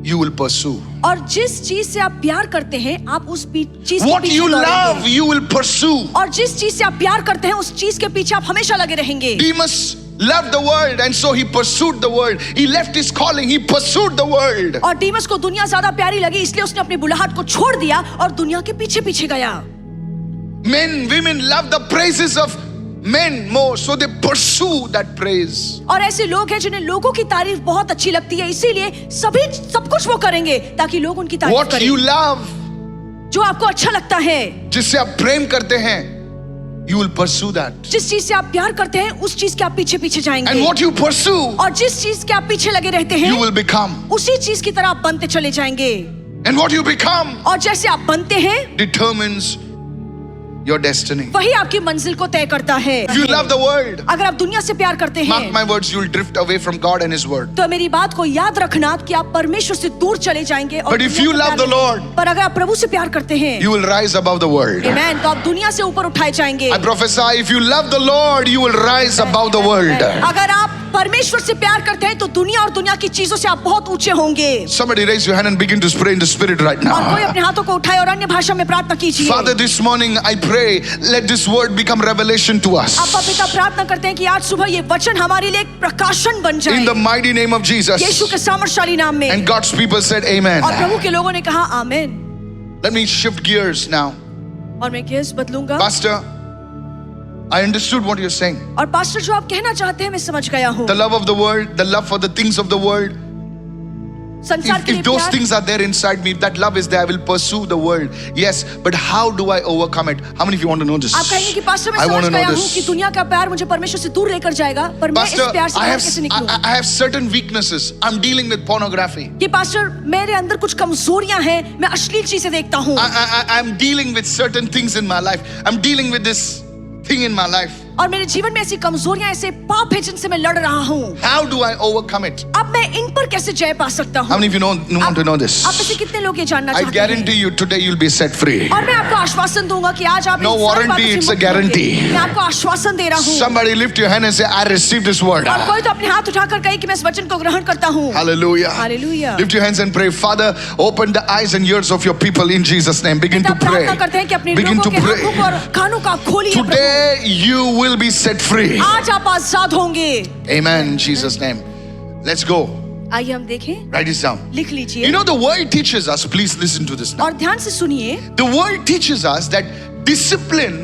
you will pursue. और जिस चीज से आप प्यार करते हैं आप उस चीज के What पीछे you love, दौड़ेंगे। you will pursue. और जिस चीज से आप प्यार करते हैं उस चीज के पीछे आप हमेशा लगे रहेंगे। Demas loved the world and so he pursued the world. He left his calling. He pursued the world. और डीमस को दुनिया ज्यादा प्यारी लगी इसलिए उसने अपनी बुलाहट को छोड़ दिया और दुनिया के पीछे पीछे गया। Men, women love the praises of men more, so they pursue that praise. और ऐसे लोग हैं जिन्हें लोगों की तारीफ बहुत अच्छी लगती है इसीलिए सब कुछ वो करेंगे ताकि लोग उनकी तारीफ What करें। you love, जो आपको अच्छा लगता है, जिससे आप प्रेम करते हैं, you will pursue that. जिस चीज से आप प्यार करते हैं उस चीज के आप पीछे पीछे जाएंगे। And what you pursue, और जिस चीज के आप पीछे लगे रहते हैं you will become. उसी चीज की तरह आप बनते चले जाएंगे। And what you become और जैसे आप बनते हैं determines your destiny. वही आपकी मंजिल को तय करता है। If you love the world, अगर आप दुनिया से प्यार करते mark हैं my words, you will drift away from God and His word. तो मेरी बात को याद रखना कि आप परमेश्वर से दूर चले जाएंगे। और But if दुनिया you को love प्यार the नहीं- Lord, पर अगर आप प्रभु से प्यार करते हैं you will rise above the world. आमेन, तो आप दुनिया से ऊपर उठाए जाएंगे। I prophesy, if you love the Lord, you will rise above the world. अगर आप परमेश्वर से प्यार करते हैं तो दुनिया और दुनिया की चीजों से आप बहुत ऊंचे होंगे। Somebody raise your hand and begin to pray in the spirit right और कोई now. अपने हाथों को उठाए और अन्य भाषा में प्रार्थना कीजिए। Father, this morning I pray, let this word become revelation to us. आपा पिता प्रार्थना करते हैं कि आज सुबह ये वचन हमारे लिए एक प्रकाशन बन जाए In the mighty name of Jesus. यीशु के सामर्थशाली नाम में। And God's people said amen. और प्रभु के लोगों ने कहा आमेन। Let me shift gears now. और मैं केस बदलूंगा। Pastor, I understood what you're saying. और पास्टर जो आप कहना चाहते हैं मैं समझ गया हूँ। The love of the world, the love for the things of the world. संसार के लिए If those प्यार, things are there inside me, if that love is there, I will pursue the world. Yes, but how do I overcome it? How many of you want to know this? आप कहेंगे कि pastor मैं I want समझ to know गया हूँ this. कि दुनिया का प्यार मुझे परमेश्वर से दूर लेकर जाएगा, पर मैं इस Pastor, प्यार से I बाहर have, कैसे निकलूं? I have certain weaknesses. I'm dealing with pornography. कि पास्टर मेरे अंदर कुछ कमजोरियां हैं, मैं अश्लील चीजें देखता हूँ। I'm dealing with certain things in my life. I'm dealing with this thing in my life. और मेरे जीवन में ऐसी कमजोरियां ऐसे पाप है जिनसे मैं लड़ रहा हूँ। How do I overcome it? अब मैं इन पर कैसे जय पा सकता हूँ? How many of you want to know this? आप में से कितने लोग ये जानना I चाहते guarantee हैं? you today you'll be set free. और मैं आपको आश्वासन दूंगा कि आज आप No इन सारी warranty, बातों से it's a मुक्त होंगे। guarantee. मैं आपको आश्वासन दे रहा हूँ। Somebody lift your hand and say, I received this word. और कोई तो अपने हाथ उठाकर कहे कि मैं इस वचन को ग्रहण करता हूँ। Hallelujah. Hallelujah. Lift your hands and pray. Father, open the eyes and ears of your people in Jesus' name. Begin to पिता pray. प्रार्थना करते हैं कि अपने Begin लोगों to के pray. आंखों को और कानों का खोलिए प्रभु। Today you will be set free. आज आप आजाद होंगे। Amen in Jesus' name. Let's go. आइए हम देखें, Write this down. लिख लीजिए। You know, the world teaches us, please listen to this now. और ध्यान से सुनिए, The world teaches us that discipline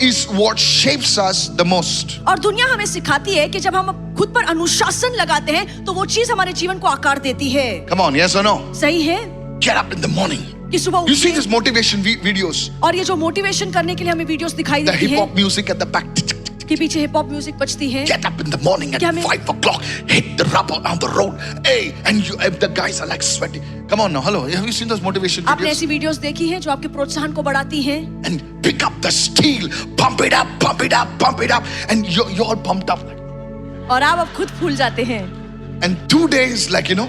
is what shapes us the most. और दुनिया हमें सिखाती है कि जब हम खुद पर अनुशासन लगाते हैं तो वो चीज हमारे जीवन को आकार देती है। Come on, yes or no? सही है Get up in the morning. कि सुबह You see उठिए these motivation videos, और ये जो मोटिवेशन करने के लिए हमें वीडियोस दिखाई the देती hip है hop music at the back. कि पीछे हिप हॉप म्यूजिक बजती है। Get up in the morning at क्या मैं- 5 o'clock, hit the rubber on the road. Hey, and the guys are like sweating. Come on now, hello. Have you seen those motivation आपने videos? ऐसी videos देखी हैं जो आपके प्रोत्साहन को बढ़ाती हैं And pick up the steel, pump it up, pump it up, pump it up, and you're all pumped up. और आप अब खुद फूल जाते हैं And 2 days, like you know,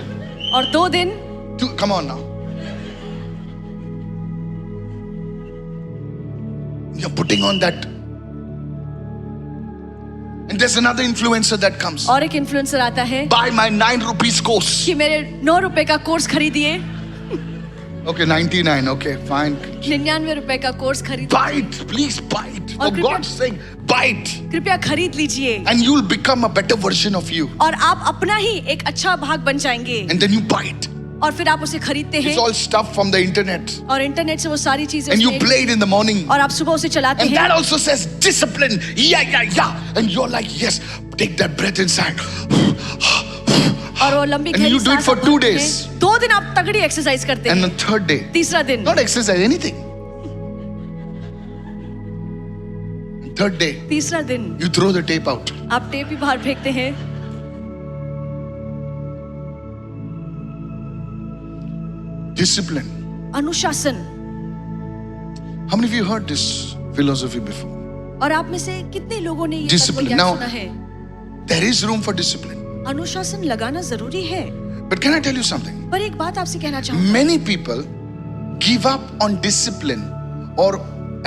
और 2 दिन come on now. You're putting on that. And there's another influencer that comes. और एक इन्फ्लुएंसर आता है Buy my 9 rupees course. कि मेरे 9 रुपए का कोर्स खरीदिए। Okay, 99. Okay, fine. 99 रुपए का कोर्स खरीदिए। Buy it, please buy it. For और कृपया- God's sake, buy it. कृपया खरीद लीजिए And you'll become a better version of you. और आप अपना ही एक अच्छा भाग बन जाएंगे। And then you buy it. और फिर आप उसे खरीदते It's हैं all stuff from the internet. और इंटरनेट से वो सारी चीजें And you उसमें- play it in the morning. और आप सुबह उसे चलाते And हैं that also says discipline. Yeah. And you're like, yes, take that breath inside. और वो लंबी And गहरी you do it सांस for आप 2 भरते days. हैं। 2 दिन आप तगड़ी एक्सरसाइज करते And हैं the third day, तीसरा दिन not exercise, anything. Third day, तीसरा दिन you throw the tape out. आप टेप ही बाहर फेंकते हैं। Discipline. अनुशासन। How many of you heard this philosophy before? और आप में से कितने लोगों ने ये Discipline. तत्वज्ञान Now- सुना है? There is room for discipline. अनुशासन लगाना जरूरी है, But can I tell you something? पर एक बात आपसे कहना चाहूंगा, Many people give up on discipline or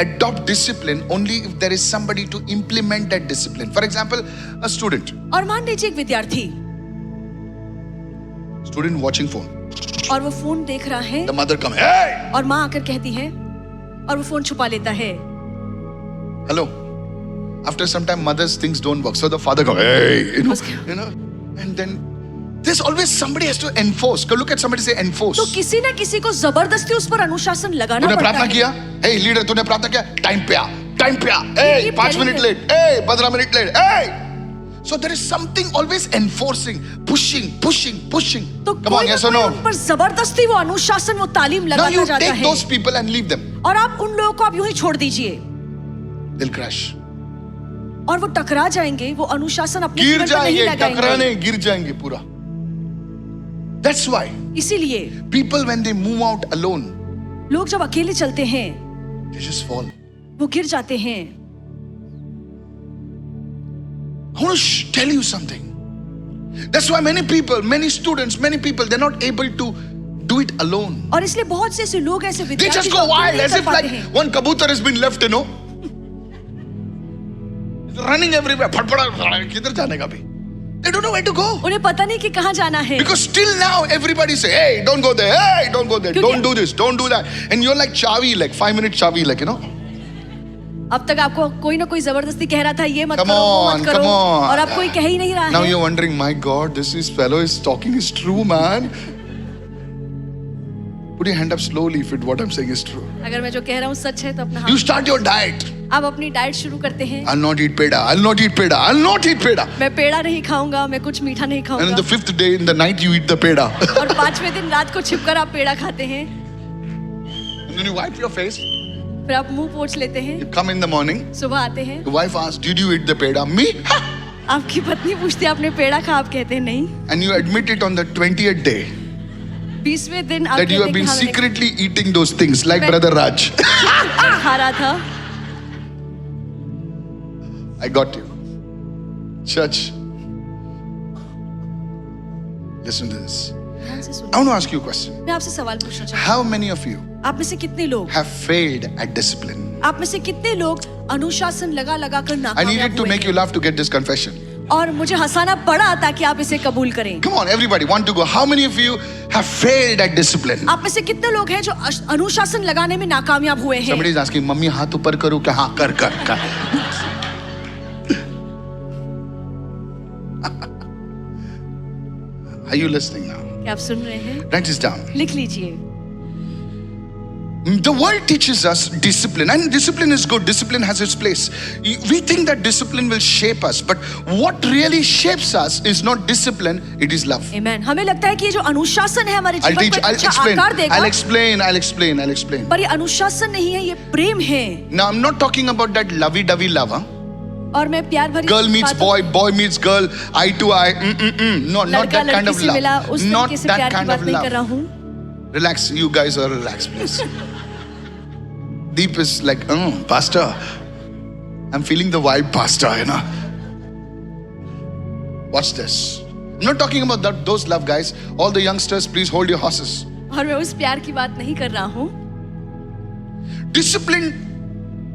adopt discipline only if there is somebody to implement that discipline. For example, a student और मान लीजिए एक विद्यार्थी watching phone. और वो फोन देख रहा है The mother come, hey, और माँ आकर कहती है और वो फोन छुपा लेता है। hello. After some time, mother's things don't work, so the father come, hey, you know, and then there's always somebody has to enforce. Go look at somebody, say enforce. तो किसी ना किसी को जबरदस्ती उस पर अनुशासन लगाना तूने पड़ता प्रार्थना है। किया, hey leader, तूने प्रार्थना किया, टाइम पे आ, hey, keep 5 telling minutes them. late, hey, 15 minutes late, hey. So there is something always enforcing, pushing. तो Come on, कोई yes ना or कोई no? उन पर जबरदस्ती वो अनुशासन वो तालीम Now लगाता you जाता take है those people and leave them. और आप उन लोगों को आप यूं ही छोड़ दीजिए They'll crash. और वो टकरा जाएंगे, वो अनुशासन अपने गिर जीवन में नहीं जाएंगे, टकराने लगाएंगे। गिर जाएंगे पूरा. That's why इसीलिए people when they move out alone, लोग जब अकेले चलते हैं they just fall. वो गिर जाते हैं। I want to tell you something. That's why many people, many students, many people, they're not able to do it alone. और इसलिए बहुत से ऐसे लोग ऐसे They विद्यार्थी just जो go अकेले wild नहीं as कर if पाते like हैं। one kabutar has been left, you know. Running everywhere. फटफड़ा किधर जाने का भी. They don't know where to go. उन्हें पता नहीं कि कहाँ जाना है। Because still now everybody say, hey, don't go there, hey, don't go there, क्योंकि- don't do this, don't do that. And you're like chavi, like 5-minute chavi, like, you know. अब तक आपको कोई ना कोई जबरदस्ती कह रहा था ये मत Come करो, वो on, मत करो, come on. और अब कोई कह ही नहीं रहा Now है। you're wondering, my God, this fellow is talking is true, man. Put your hand up slowly if what I'm saying is true. अगर मैं जो कह रहा हूँ सच है तो अपना You हाथ, start your diet. आप अपनी डाइट शुरू करते हैं। I'll not eat peda, I'll not eat peda, I'll not eat peda. मैं पेड़ा नहीं खाऊंगा, मैं कुछ मीठा नहीं And on खाऊंगा, the 5th day in the night you eat the peda. और 5वें दिन रात को छिपकर आप पेड़ा खाते हैं। And then you wipe your face, फिर आप मुंह पोंछ लेते हैं, you come in the morning, सुबह आते हैं, the wife asks, did you eat the peda? Me? Ha! आपकी पत्नी पूछती है आपने पेड़ा खा, आप कहते हैं नहीं। And you admit it on the 20th day 20वें दिन आप that you कहते have हैं been कि हाँ, मैंने secretly eating those things like मैं- Brother Raj. खा रहा था। I got you. Church, listen to this. ध्यान से सुनिए। I want to ask you a question. मैं आपसे सवाल पूछना चाहूँ, How many of you आप में से कितने लोग, have failed at discipline? आप में से कितने लोग अनुशासन लगा कर I नाकामयाब needed to हुए make you हैं? laugh to get this confession. और मुझे हंसाना पड़ा ताकि आप इसे कबूल करें। Come on, everybody, want to go. How many of you have failed at discipline? आप में से कितने लोग हैं जो अनुशासन लगाने में नाकामयाब हुए हैं? Somebody is asking, मम्मी हाथ ऊपर करो क्या? हाँ कर. Are you listening now? क्या आप सुन रहे हैं? Write this down. लिख लीजिए। The world teaches us discipline, and discipline is good. Discipline has its place. We think that discipline will shape us, but what really shapes us is not discipline, it is love. आमेन। हमें लगता है कि ये जो अनुशासन है हमारे I'll जीवन teach, को I'll अच्छा explain, आकार देगा, I'll explain. पर ये अनुशासन नहीं है, ये प्रेम है। Now I'm not talking about that lovey-dovey love, huh? और मैं प्यार भरी Girl meets boy, boy meets girl, eye to eye. No, not लड़का that kind लड़की of से मिला, love. उस Not तरीके से that प्यार की kind बात of नहीं कर रहा love. हूँ। Relax, you guys are relaxed, please. Deep is like, pastor, I'm feeling the vibe, pastor, you know. Watch this. I'm not talking about those love guys. All the youngsters, please hold your horses. और मैं उस प्यार की बात नहीं कर रहा हूँ। Discipline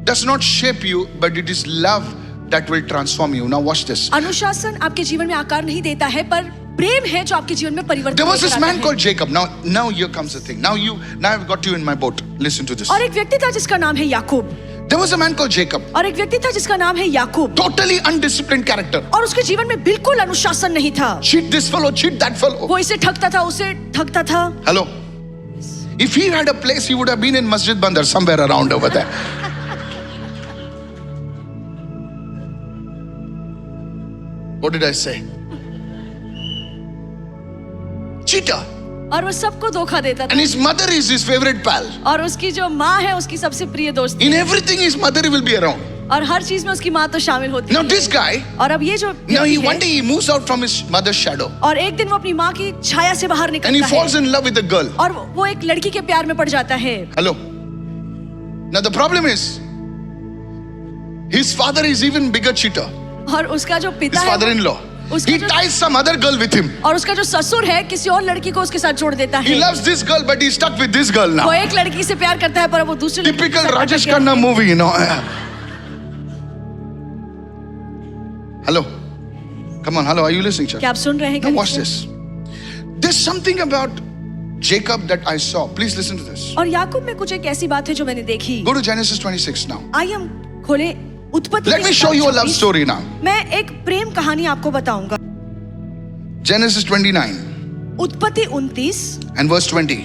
does not shape you, but it is love that will transform you. Now watch this. अनुशासन आपके जीवन में आकार नहीं देता है, पर प्रेम है जो आपके जीवन में परिवर्तन There was लेकर this आता man है। called Jacob. Now here comes the thing. Now I've got you in my boat. Listen to this. और एक व्यक्ति था जिसका नाम है याकूब। There was a man called Jacob, और एक व्यक्ति था जिसका नाम है याकूब, totally undisciplined character. और उसके जीवन में बिल्कुल अनुशासन नहीं था। Cheat this fellow, cheat that fellow. वो इसे ठगता था, उसे ठगता था। Hello. If he had a place, he would have been in Masjid Bandar, somewhere around over there. What did I say? Cheater. और वो सबको धोखा देता And था, his mother is his favorite pal. और उसकी जो माँ है उसकी सबसे प्रिय दोस्त थी। In everything, his mother will be around. और हर चीज में उसकी माँ तो शामिल होती Now है। this guy, और अब ये जो now व्यक्ति one है, day he moves out from his mother's shadow और एक दिन वो अपनी माँ की छाया से बाहर and he निकलता है falls in love with a girl. और वो एक लड़की के प्यार में पड़ जाता है। Hello. Now the problem is, his father is even bigger cheater. और उसका जो पिता His है father-in-law. उसका He जो ties some other girl with him. और उसका जो ससुर है किसी और लड़की को उसके साथ जोड़ देता He है। loves this girl, but he's stuck with this girl वो now. एक लड़की से प्यार करता है पर वो दूसरी लड़की के Typical साथ Rajesh अटक गया। Khanna movie, you know. Hello. Come on, hello. Are you listening, church? क्या आप सुन रहे हैं? Now कलीसिया? watch this. There's something about Jacob that I saw. Please listen to this. और याकूब में कुछ एक ऐसी बात है जो मैंने देखी। Go to Genesis 26 now. आइए हम खोले उत्पत्ति Let की me show you a किताब love 26। story now. मैं एक प्रेम कहानी आपको बताऊंगा। Genesis 29 उत्पत्ति 29 and verse 20.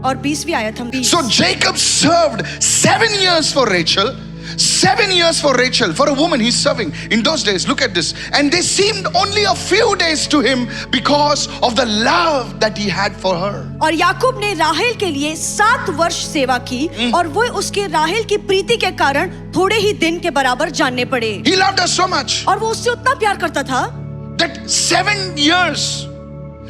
और 20वीं आयत हम 20। So Jacob served 7 years for Rachel. 7 years for Rachel, for a woman he's serving in those days. Look at this. And they seemed only a few days to him because of the love that he had for her. और याकूब ने राहेल के लिए 7 वर्ष सेवा की और वो उसके राहेल की प्रीति के कारण थोड़े ही दिन के बराबर जानने पड़े। He loved her so much और वो उससे उतना प्यार करता था that 7 years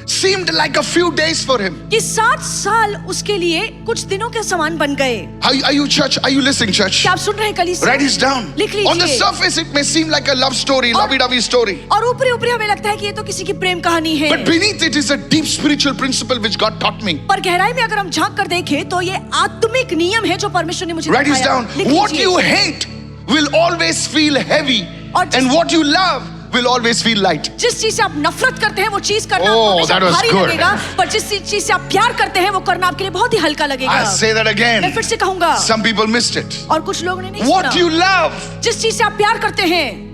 seemed like a few days for him. कि 7 साल उसके लिए कुछ दिनों के समान बन गए। Are you church? Are you listening, church? क्या आप सुन रहे हैं कलीसिया? Write this down. लिख On the लीजिए। surface, it may seem like a love story, और- lovey-dovey story. और ऊपरी ऊपरी हमें लगता है कि ये तो किसी की प्रेम कहानी है, But beneath it is a deep spiritual principle which God taught me. पर गहराई में अगर हम झांक कर देखें तो ये आत्मिक नियम है जो परमेश्वर ने मुझे Write this दिखाया। down. लिख What लीजिए। you hate will always feel heavy, और जिस- and what you love will always feel light. जिस चीज से आप नफरत करते हैं वो चीज करना Oh, आपको हमेशा that was भारी good. लगेगा, पर जिस चीज से आप प्यार करते हैं वो करना आपके लिए बहुत ही हल्का लगेगा। I'll say that मैं again. फिर से कहूंगा, Some people missed it. और कुछ लोगों ने नहीं What सुना। you love, जिस चीज से आप प्यार करते हैं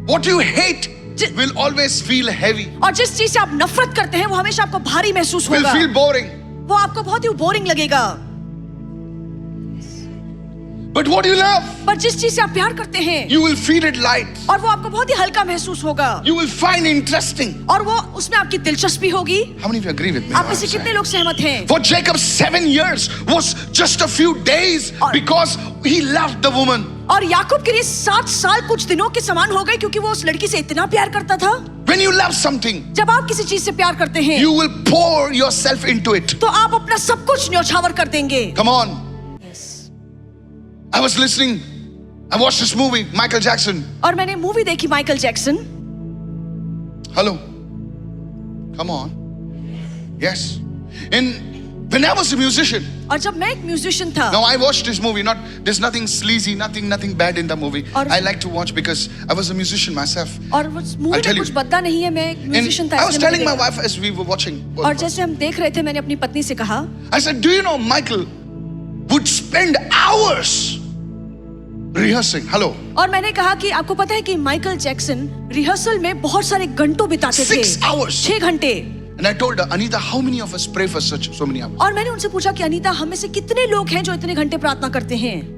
what you hate Ji- will always feel heavy, और जिस चीज से आप नफरत करते हैं वो हमेशा आपको भारी महसूस will होगा, feel boring. वो आपको बहुत ही बोरिंग लगेगा। But what you love, पर जिस चीज से आप प्यार करते हैं you will feel it light. और वो आपको बहुत ही हल्का महसूस होगा You will find interesting. और वो उसमें आपकी दिलचस्पी होगी। How many of you agree with me? आप में से कितने लोग सहमत हैं? For Jacob, 7 years was just a few days और- because he loved the woman. और याकूब के लिए 7 साल कुछ दिनों के समान हो गए क्योंकि वो उस लड़की से इतना प्यार करता था। When you love something, जब आप किसी चीज से प्यार करते हैं you will pour yourself into it. तो आप अपना सब कुछ न्यौछावर कर देंगे। Come on. I was listening. I watched this movie, Michael Jackson. और मैंने मूवी देखी Michael Jackson. Hello. Come on. Yes. When I was a musician, और जब मैं एक म्यूजिशियन था now I watched this movie. There's nothing sleazy, nothing bad in the movie. और- I like to watch because I was a musician myself. और उस movie I'll tell में you. कुछ बदला नहीं है, मैं एक And म्यूजिशियन था I was इसलिए telling my मैंने wife as we were watching. देखा। और जैसे हम देख रहे थे मैंने अपनी पत्नी से कहा, I said, do you know Michael would spend hours rehearsing? Hello. और मैंने कहा कि आपको पता है कि माइकल जैक्सन रिहर्सल में बहुत सारे घंटों बिताते थे। 6 hours. 6 घंटे। And I told her, Anita, how many of us pray for so many hours? और मैंने उनसे पूछा कि अनीता, हम में से कितने लोग हैं जो इतने घंटे प्रार्थना करते हैं?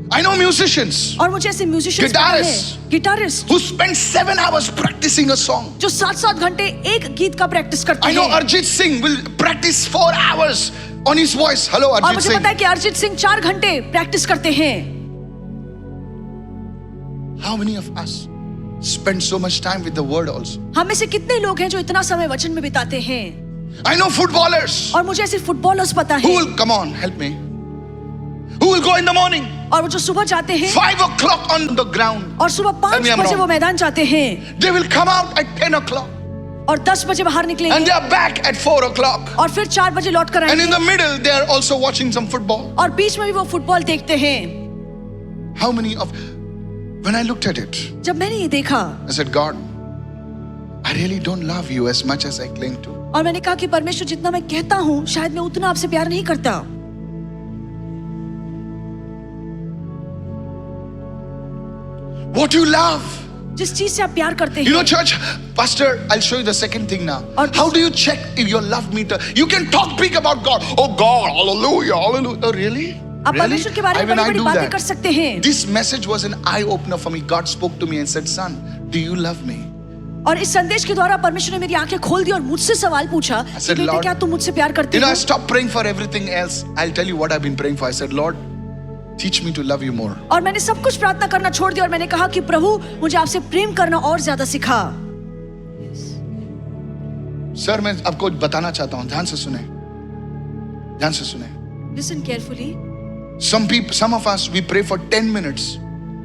I know musicians और मुझे ऐसे musicians Guitarists. Guitarist who spend 7 hours practicing a song. जो 7-7 घंटे एक गीत का प्रैक्टिस करते I know हैं। Arjit Singh will practice 4 hours on his voice. Hello, और Arjit मुझे Singh. पता है कि अरिजीत सिंह 4 घंटे प्रैक्टिस करते हैं। How many of us spend so much time with the word also? हम में से कितने लोग हैं जो इतना समय वचन में बिताते हैं? I know footballers और मुझे ऐसे फुटबॉलर्स पता who है will, come on, help me, who will go in the morning, और वो जो सुबह जाते हैं 5 o'clock on the ground. और सुबह Tell me 5 I'm बजे wrong. वो मैदान जाते हैं They will come out at 10 o'clock और 10 बजे बाहर and निकलेंगे they are back at 4 o'clock. और फिर 4 बजे लौट कर And in आएंगे the middle, they are also watching some football. और बीच में भी वो फुटबॉल देखते हैं। How many of, when I looked at it, जब मैंने ये देखा I said, God, I really don't love you as much as I claim to. और मैंने कहा कि परमेश्वर, जितना मैं कहता हूँ शायद मैं उतना आपसे प्यार नहीं करता। what you love. जिस चीज से आप प्यार करते You know, हैं. church, Pastor, I'll show you the second thing now. और How do you check if your love meter? You can talk big about God. Oh God, hallelujah, hallelujah. Oh, really? आप Really? परमेश्वर के बारे में When I बड़ी-बड़ी do बातें that. कर सकते हैं. This message was an eye opener for me. God spoke to me and said, "Son, do you love me?" और इस संदेश के द्वारा परमेश्वर ने मेरी आंखें खोल दी और मुझसे सवाल पूछा कि said, बेटे "Lord," क्या तुम मुझसे प्यार करते You know, हो? I stopped praying for everything else. I'll tell you what I've been praying for. I said, "Lord, teach me to love you more." और मैंने सब कुछ प्रार्थना करना छोड़ दिया और मैंने कहा कि प्रभु मुझे आपसे प्रेम करना और ज्यादा सिखा. सर, मैं आपको बताना चाहता हूं, ध्यान से सुने, ध्यान से सुने. Listen carefully. Some of us, we pray for 10 minutes.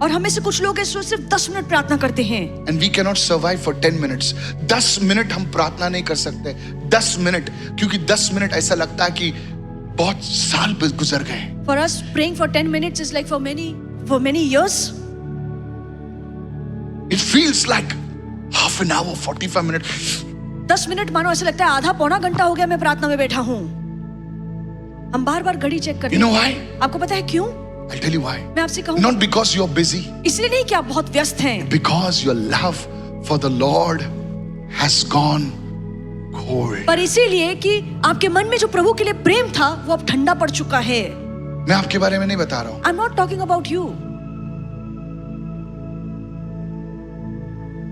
और हमें से कुछ लोग हैं जो सिर्फ 10 मिनट प्रार्थना करते हैं. And we cannot survive for 10 minutes. 10 minute हम प्रार्थना नहीं कर सकते. 10 मिनट, क्योंकि 10 मिनट ऐसा लगता है कि बहुत साल गुजर गए. For us, praying for 10 minutes is like for many years. It feels like half an hour, 45 minutes. 10 minute मानो ऐसा लगता है आधा पौना घंटा हो गया मैं प्रार्थना में बैठा हूँ. हम बार-बार घड़ी चेक करते You know हैं. why? आपको पता है क्यों? I'll tell you why. मैं आपसे कहूँ Not because you're busy, इसलिए नहीं कि आप बहुत व्यस्त हैं, because your love for the Lord has gone cold. पर इसीलिए कि आपके मन में जो प्रभु के लिए प्रेम था वो अब ठंडा पड़ चुका है. मैं आपके बारे में नहीं बता रहा हूं. I'm not talking about you.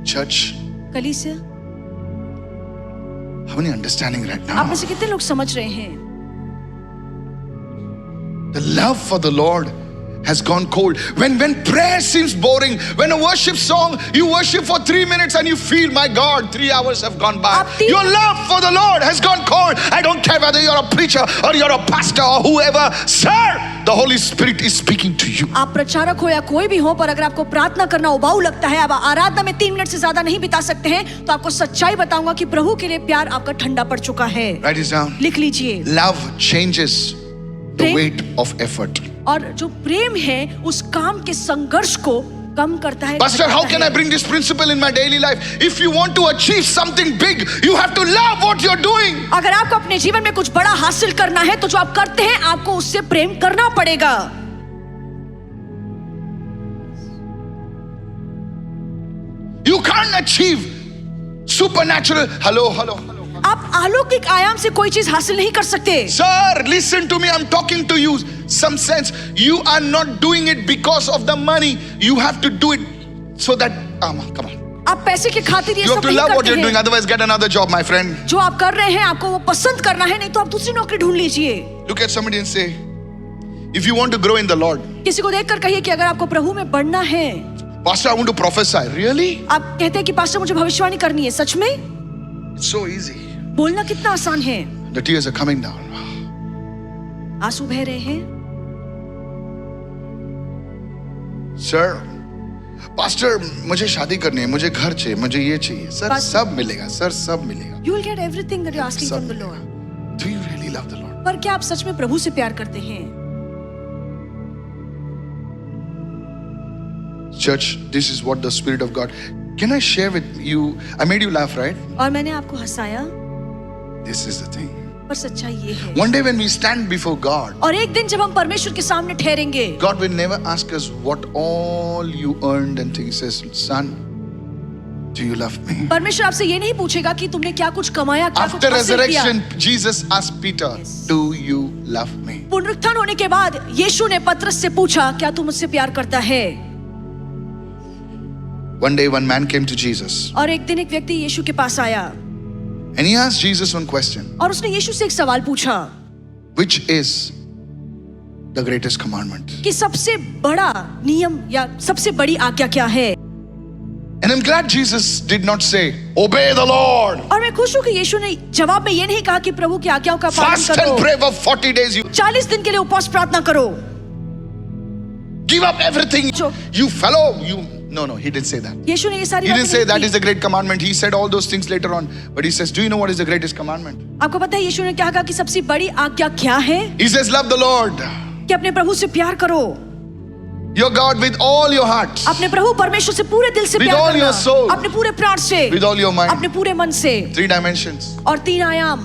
Church, कलीसिया, how many understanding right आप now? में से कितने लोग समझ रहे हैं? The love for the Lord has gone cold. When prayer seems boring, when a worship song, you worship for 3 minutes and you feel, my God, 3 hours have gone by. आप 3 Your love for the Lord has gone cold. I don't care whether you're a preacher or you're a pastor or whoever. Sir, the Holy Spirit is speaking to you. आप प्रचारक हो या कोई भी हो, पर अगर आपको प्रार्थना करना उबाऊ लगता है, आप आराधना में 3 मिनट से ज्यादा नहीं बिता सकते हैं, तो आपको सच्चाई बताऊंगा कि प्रभु के लिए प्यार आपका ठंडा पड़ चुका है. Write this down. लिख लीजिए. Love changes the Prem- weight of effort. और जो प्रेम है उस काम के संघर्ष को कम करता है. Pastor, how can I bring this principle in my daily life? If you want to achieve something big, you have to love what you're doing. अगर आपको अपने जीवन में कुछ बड़ा हासिल करना है तो जो आप करते हैं आपको उससे प्रेम करना पड़ेगा. You can't achieve supernatural. Hello. आप अलौकिक आयाम से कोई चीज हासिल नहीं कर सकते. Sir, listen to me. I'm talking to you. Some sense. You are not doing it because of the money. You have to do it so that. Come on. आप पैसे के खातिर ये You have सब to नहीं love what करते you're doing. हैं. Otherwise, get another job, my friend. जो आप कर रहे हैं आपको वो पसंद करना है, नहीं तो आप दूसरी नौकरी ढूंढ लीजिए. Look at somebody and say, if you want to grow in the Lord, किसी को देखकर कहिए कि अगर आपको प्रभु में बढ़ना है. Pastor, I want to prophesy. Really? आप कहते हैं कि पास्टर मुझे भविष्यवाणी करनी है. सच में It's so easy. बोलना कितना आसान है. The tears are coming down. आंसू बह रहे हैं. Sir, Pastor, मुझे शादी करनी है, मुझे घर चाहिए, मुझे ये चाहिए. Sir, Pastor- सब मिलेगा. Sir, सब मिलेगा. You will get everything that you're asking from the Lord. Do you really love the Lord? पर क्या आप सच में प्रभु से प्यार करते हैं? Church, this is what the Spirit of God. Can I share with you? I made you laugh, right? और मैंने आपको हंसाया, This is the thing. पर सच्चाई ये है. One day when we stand before God, और एक दिन जब हम परमेश्वर के सामने ठहरेंगे, God will never ask us what all you earned and things. He says, son, do you love me? परमेश्वर आपसे ये नहीं पूछेगा कि तुमने क्या कुछ कमाया, क्या कुछ After हासिल किया. resurrection, Jesus asked Peter, Yes. do you love me? पुनरुत्थान होने के बाद यीशु ने पतरस से पूछा, क्या तू मुझसे प्यार करता है? One day one man came to Jesus और एक दिन एक व्यक्ति यीशु के पास आया and he asked Jesus one question, और उसने यीशु से एक सवाल पूछा which is the greatest commandment? कि सबसे बड़ा नियम या सबसे बड़ी आज्ञा क्या है? And I'm glad Jesus did not say, obey the Lord. और मैं खुश हूं कि यीशु ने जवाब में ये नहीं कहा कि प्रभु की आज्ञाओं का पालन Fast करो, and pray for 40 days. You 40 दिन के लिए उपवास प्रार्थना करो. give up everything. So- You fellow, you. No, he didn't say that. यीशु ने ये सारी He didn't बातें say नहीं that की. is the great commandment. He said all those things later on. But he says, do you know what is the greatest commandment? आपको पता है यीशु ने क्या कहा कि सबसे बड़ी आज्ञा क्या है? He says, love the Lord, कि अपने प्रभु से प्यार करो, your God, with all your heart, अपने प्रभु परमेश्वर से पूरे दिल से With प्यार all करना, your soul. अपने पूरे प्राण से, with all your mind. अपने पूरे मन से, 3 dimensions. और 3 आयाम.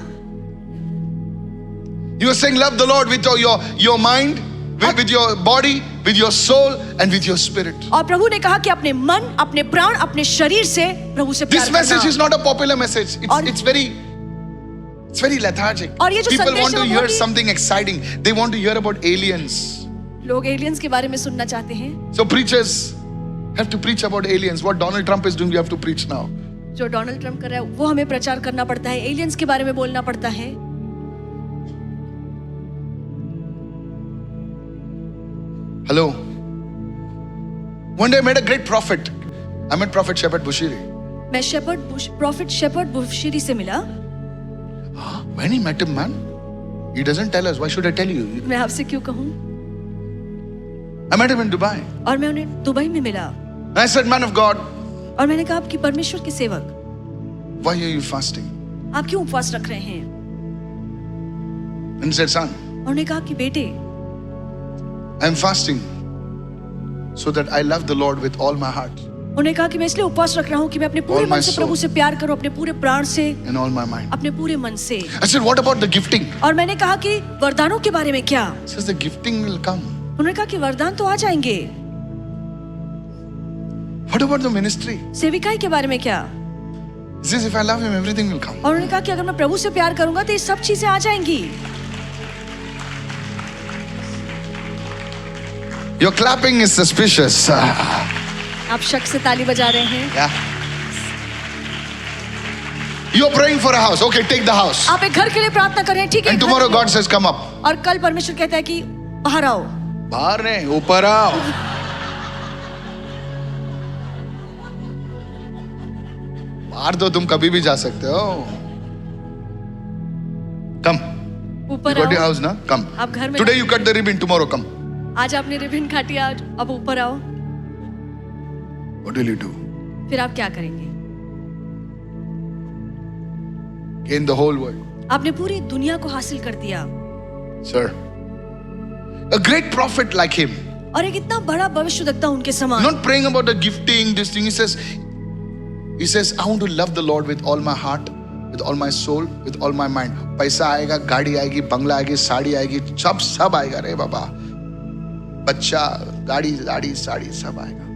You are saying love the Lord with all your mind, with your body, with your soul, and with your spirit. और प्रभु ने कहा कि अपने मन, अपने प्राण, अपने शरीर से प्रभु से प्यार This message is करना। not a popular message. It's very lethargic. और ये जो People संदेश want है to वो hear बहुत ही- something exciting. They want to hear about aliens. लोग एलियंस के बारे में सुनना चाहते हैं। So preachers have to preach about aliens. What Donald Trump is doing, we have to preach now. जो डोनाल्ड ट्रम्प कर रहा है वो हमें प्रचार करना पड़ता है, एलियंस के बारे में बोलना पड़ता है। Hello. One day I met a great prophet. I met Prophet Shepard Bushiri. मैं प्रॉफिट शेपर्ड बुशरी से मिला। When he met him, man, he doesn't tell us. Why should I tell you? मैं आपसे क्यों कहूँ? I met him in Dubai. और मैं उन्हें दुबई में मिला And I said, man of God, और मैंने कहा आपकी परमेश्वर के सेवक, why are you fasting? आप क्यों उपवास रख रहे हैं? And he said, son, और उन्होंने कहा कि बेटे, I'm fasting so that I love the Lord with all my heart उन्होंने कहा कि मैं इसलिए उपवास रख रहा हूँ कि मैं अपने पूरे All my मन से soul. प्रभु से प्यार करूँ, अपने पूरे प्राण से, and all my mind. अपने पूरे मन से। I said, what about the gifting? और मैंने कहा कि वरदानों के बारे में क्या? He says, the gifting will come. उन्होंने कहा कि वरदान तो आ जाएंगे। What about the ministry? सेविकाई के बारे में क्या? He says, if I love him, everything will come. और उन्होंने कहा कि अगर मैं प्रभु से प्यार करूंगा तो ये सब चीजें आ जाएंगी। Your clapping is suspicious. आप शक से ताली बजा रहे हैं। Yeah. You're praying for a house. Okay, take the house. आप एक घर के लिए प्रार्थना कर रहे हैं, ठीक है? And घर tomorrow में- God says, come up. और कल परमेश्वर कहता है कि बाहर आओ। बाहर नहीं, ऊपर आओ. बाहर तो तुम कभी भी जा सकते हो. Come. ऊपर You got your आओ। house, na? Come. आप घर में- Today you cut the ribbon. Tomorrow come. आज आपने रिबन काटी, आज अब ऊपर आओ। What will you do? फिर आप क्या करेंगे? Gain the whole world. आपने पूरी दुनिया को हासिल कर दिया। Sir. A great prophet like him. और एक इतना बड़ा भविष्यद्वक्ता उनके समान। Not praying about the gifting, this thing. He says, I want to love the Lord with all my heart, with all my soul, with all my mind. पैसा आएगा, गाड़ी आएगी, बंगला आएगी, साड़ी आएगी, सब आएगा रे बाबा. बच्चा, गाड़ी, साड़ी सब आएगा.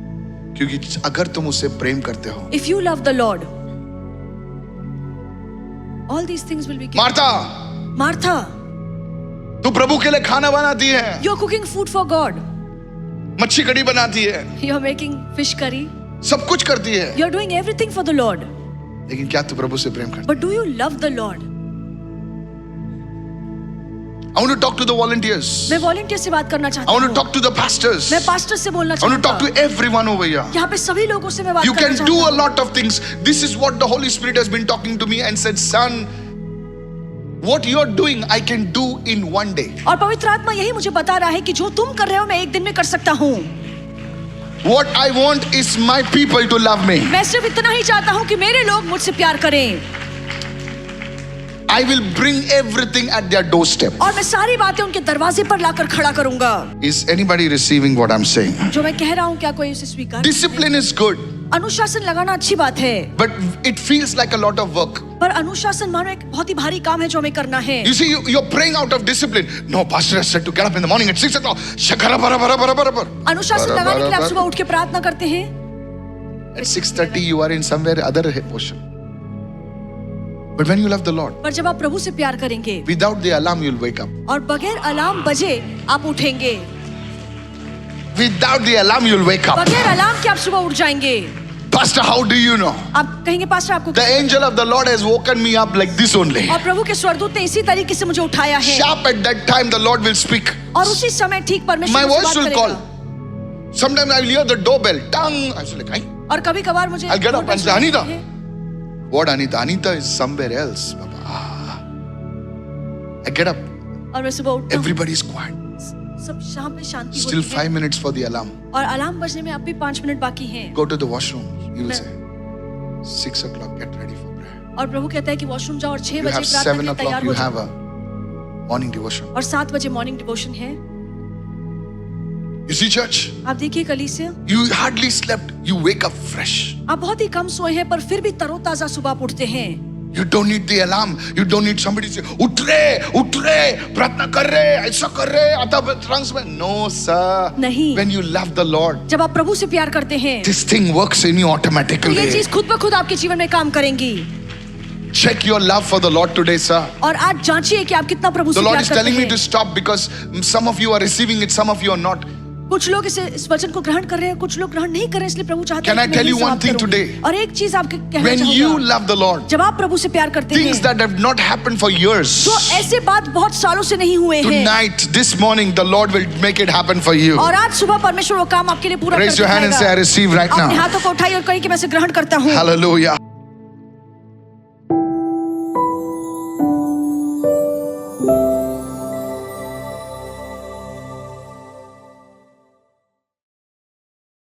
क्योंकि अगर तुम उससे प्रेम करते हो. If you love the Lord, all these things will be given. Martha, तू प्रभु के लिए खाना बनाती है, You're cooking food for God. मच्छी कड़ी बनाती है, You're making fish curry. सब कुछ करती है. You're doing everything for the Lord. लेकिन क्या तू प्रभु से प्रेम करती है? But do you love the Lord? I want to talk to the volunteers. मैं वॉलंटियर से बात करना I चाहता want to हूँ। talk to the pastors. मैं पास्टर से बोलना I want to चाहता talk हूँ। to everyone over here. यहाँ पे सभी लोगों से मैं बात You करना can चाहता do a हूँ। lot of things. This is what the Holy Spirit has been talking to me and said, son, what you're doing, I can do in one day. और पवित्र आत्मा यही मुझे बता रहा है कि जो तुम कर रहे हो मैं एक दिन में कर सकता हूँ। What I want is my people to love me. मैं सिर्फ इतना ही चाहता हूँ कि मेरे लोग मुझसे प्यार करें। I will bring everything at their doorstep. और मैं सारी बातें उनके दरवाजे पर लाकर खड़ा करूंगा। Is anybody receiving what I'm saying? जो मैं कह रहा हूँ क्या कोई उसे स्वीकार? Discipline is good, अनुशासन लगाना अच्छी बात है, but it feels like a lot of work. पर अनुशासन मानो एक बहुत ही भारी काम है जो हमें करना है। You see, you're praying out of discipline. No, pastor has said to get up in the morning at 6 o'clock. Shakara bara bara bara bara bara. अनुशासन लगाने के लिए आप सुबह उठ के प्रार्थना करते हैं। At 6:30 you are in somewhere other ocean. But when you love the Lord, पर जब आप प्रभु से प्यार करेंगे without the alarm you'll wake up. और बगैर अलार्म बजे आप उठेंगे, Without the alarm you'll wake up. बगैर अलार्म के आप सुबह उठ जाएंगे। Pastor, how do you know? आप कहेंगे पास्टर आपको The angel of the Lord has woken me up like this only. और प्रभु के स्वर्गदूत ने इसी तरीके से मुझे उठाया है। Sharp at that time the Lord will speak. और उसी समय ठीक परमेश्वर My मुझसे voice बात will करेगा। call. Sometimes I'll hear the doorbell. Tang. I was like, और कभी कभार मुझे I'll get up and say, सुनाई "Anita." देती है। what Anita? Anita is somewhere else. Baba. I get up. और मैं सुबह उठता हूँ, Everybody is quiet. सब शाम पे शांति Still होती 5 है minutes for the alarm. और अलार्म बजने में अब भी 5 मिनट बाकी हैं। Go to the washroom. He will मैं- say, 6 o'clock, get ready for prayer. और प्रभु कहता है कि वॉशरूम जाओ और 6 You बजे have प्रार्थना 7 के लिए o'clock, तैयार you हो have जाओ। a morning devotion. और 7 बजे मॉर्निंग डिवोशन है। You see, church, आप देखिए कलीसिया, you hardly slept. You wake up fresh. आप बहुत ही कम सोए हैं पर फिर भी तरोताजा सुबह आप उठते हैं। You don't need the alarm. You don't need somebody to say, उठ रे, प्रार्थना कर रहे, ऐसा कर रहे, आता trance में. No, sir. नहीं. When you love the Lord, जब आप प्रभु से प्यार करते हैं, this thing works in you तो automatically. ये चीज खुद ब खुद आपके जीवन में काम करेंगी. Check your love for the Lord today, sir. और आज जांचिए कि आप कितना प्रभु से The Lord प्यार is करते telling me हैं. to stop because some of you are receiving it, some of you are not. कुछ लोग इस वचन को ग्रहण कर रहे हैं, कुछ लोग ग्रहण नहीं कर रहे हैं, इसलिए प्रभु चाहते Can हैं I कि tell मैं you ये one समाप्त thing करूं. today? और एक चीज आपके कहना When you चाहूंगा, love the Lord, जब आप प्रभु से प्यार करते things हैं, that have not happened for years, जो ऐसे बात बहुत सालों से नहीं हुए हैं, tonight, this morning, the Lord will make it happen for you. और आज सुबह परमेश्वर वो काम आपके लिए पूरा कर Raise your hand and say, I दिखाएगा. receive right अपने now. हाथों को उठाइए और कहिए कि मैं इसे ग्रहण करता हूँ. Hallelujah.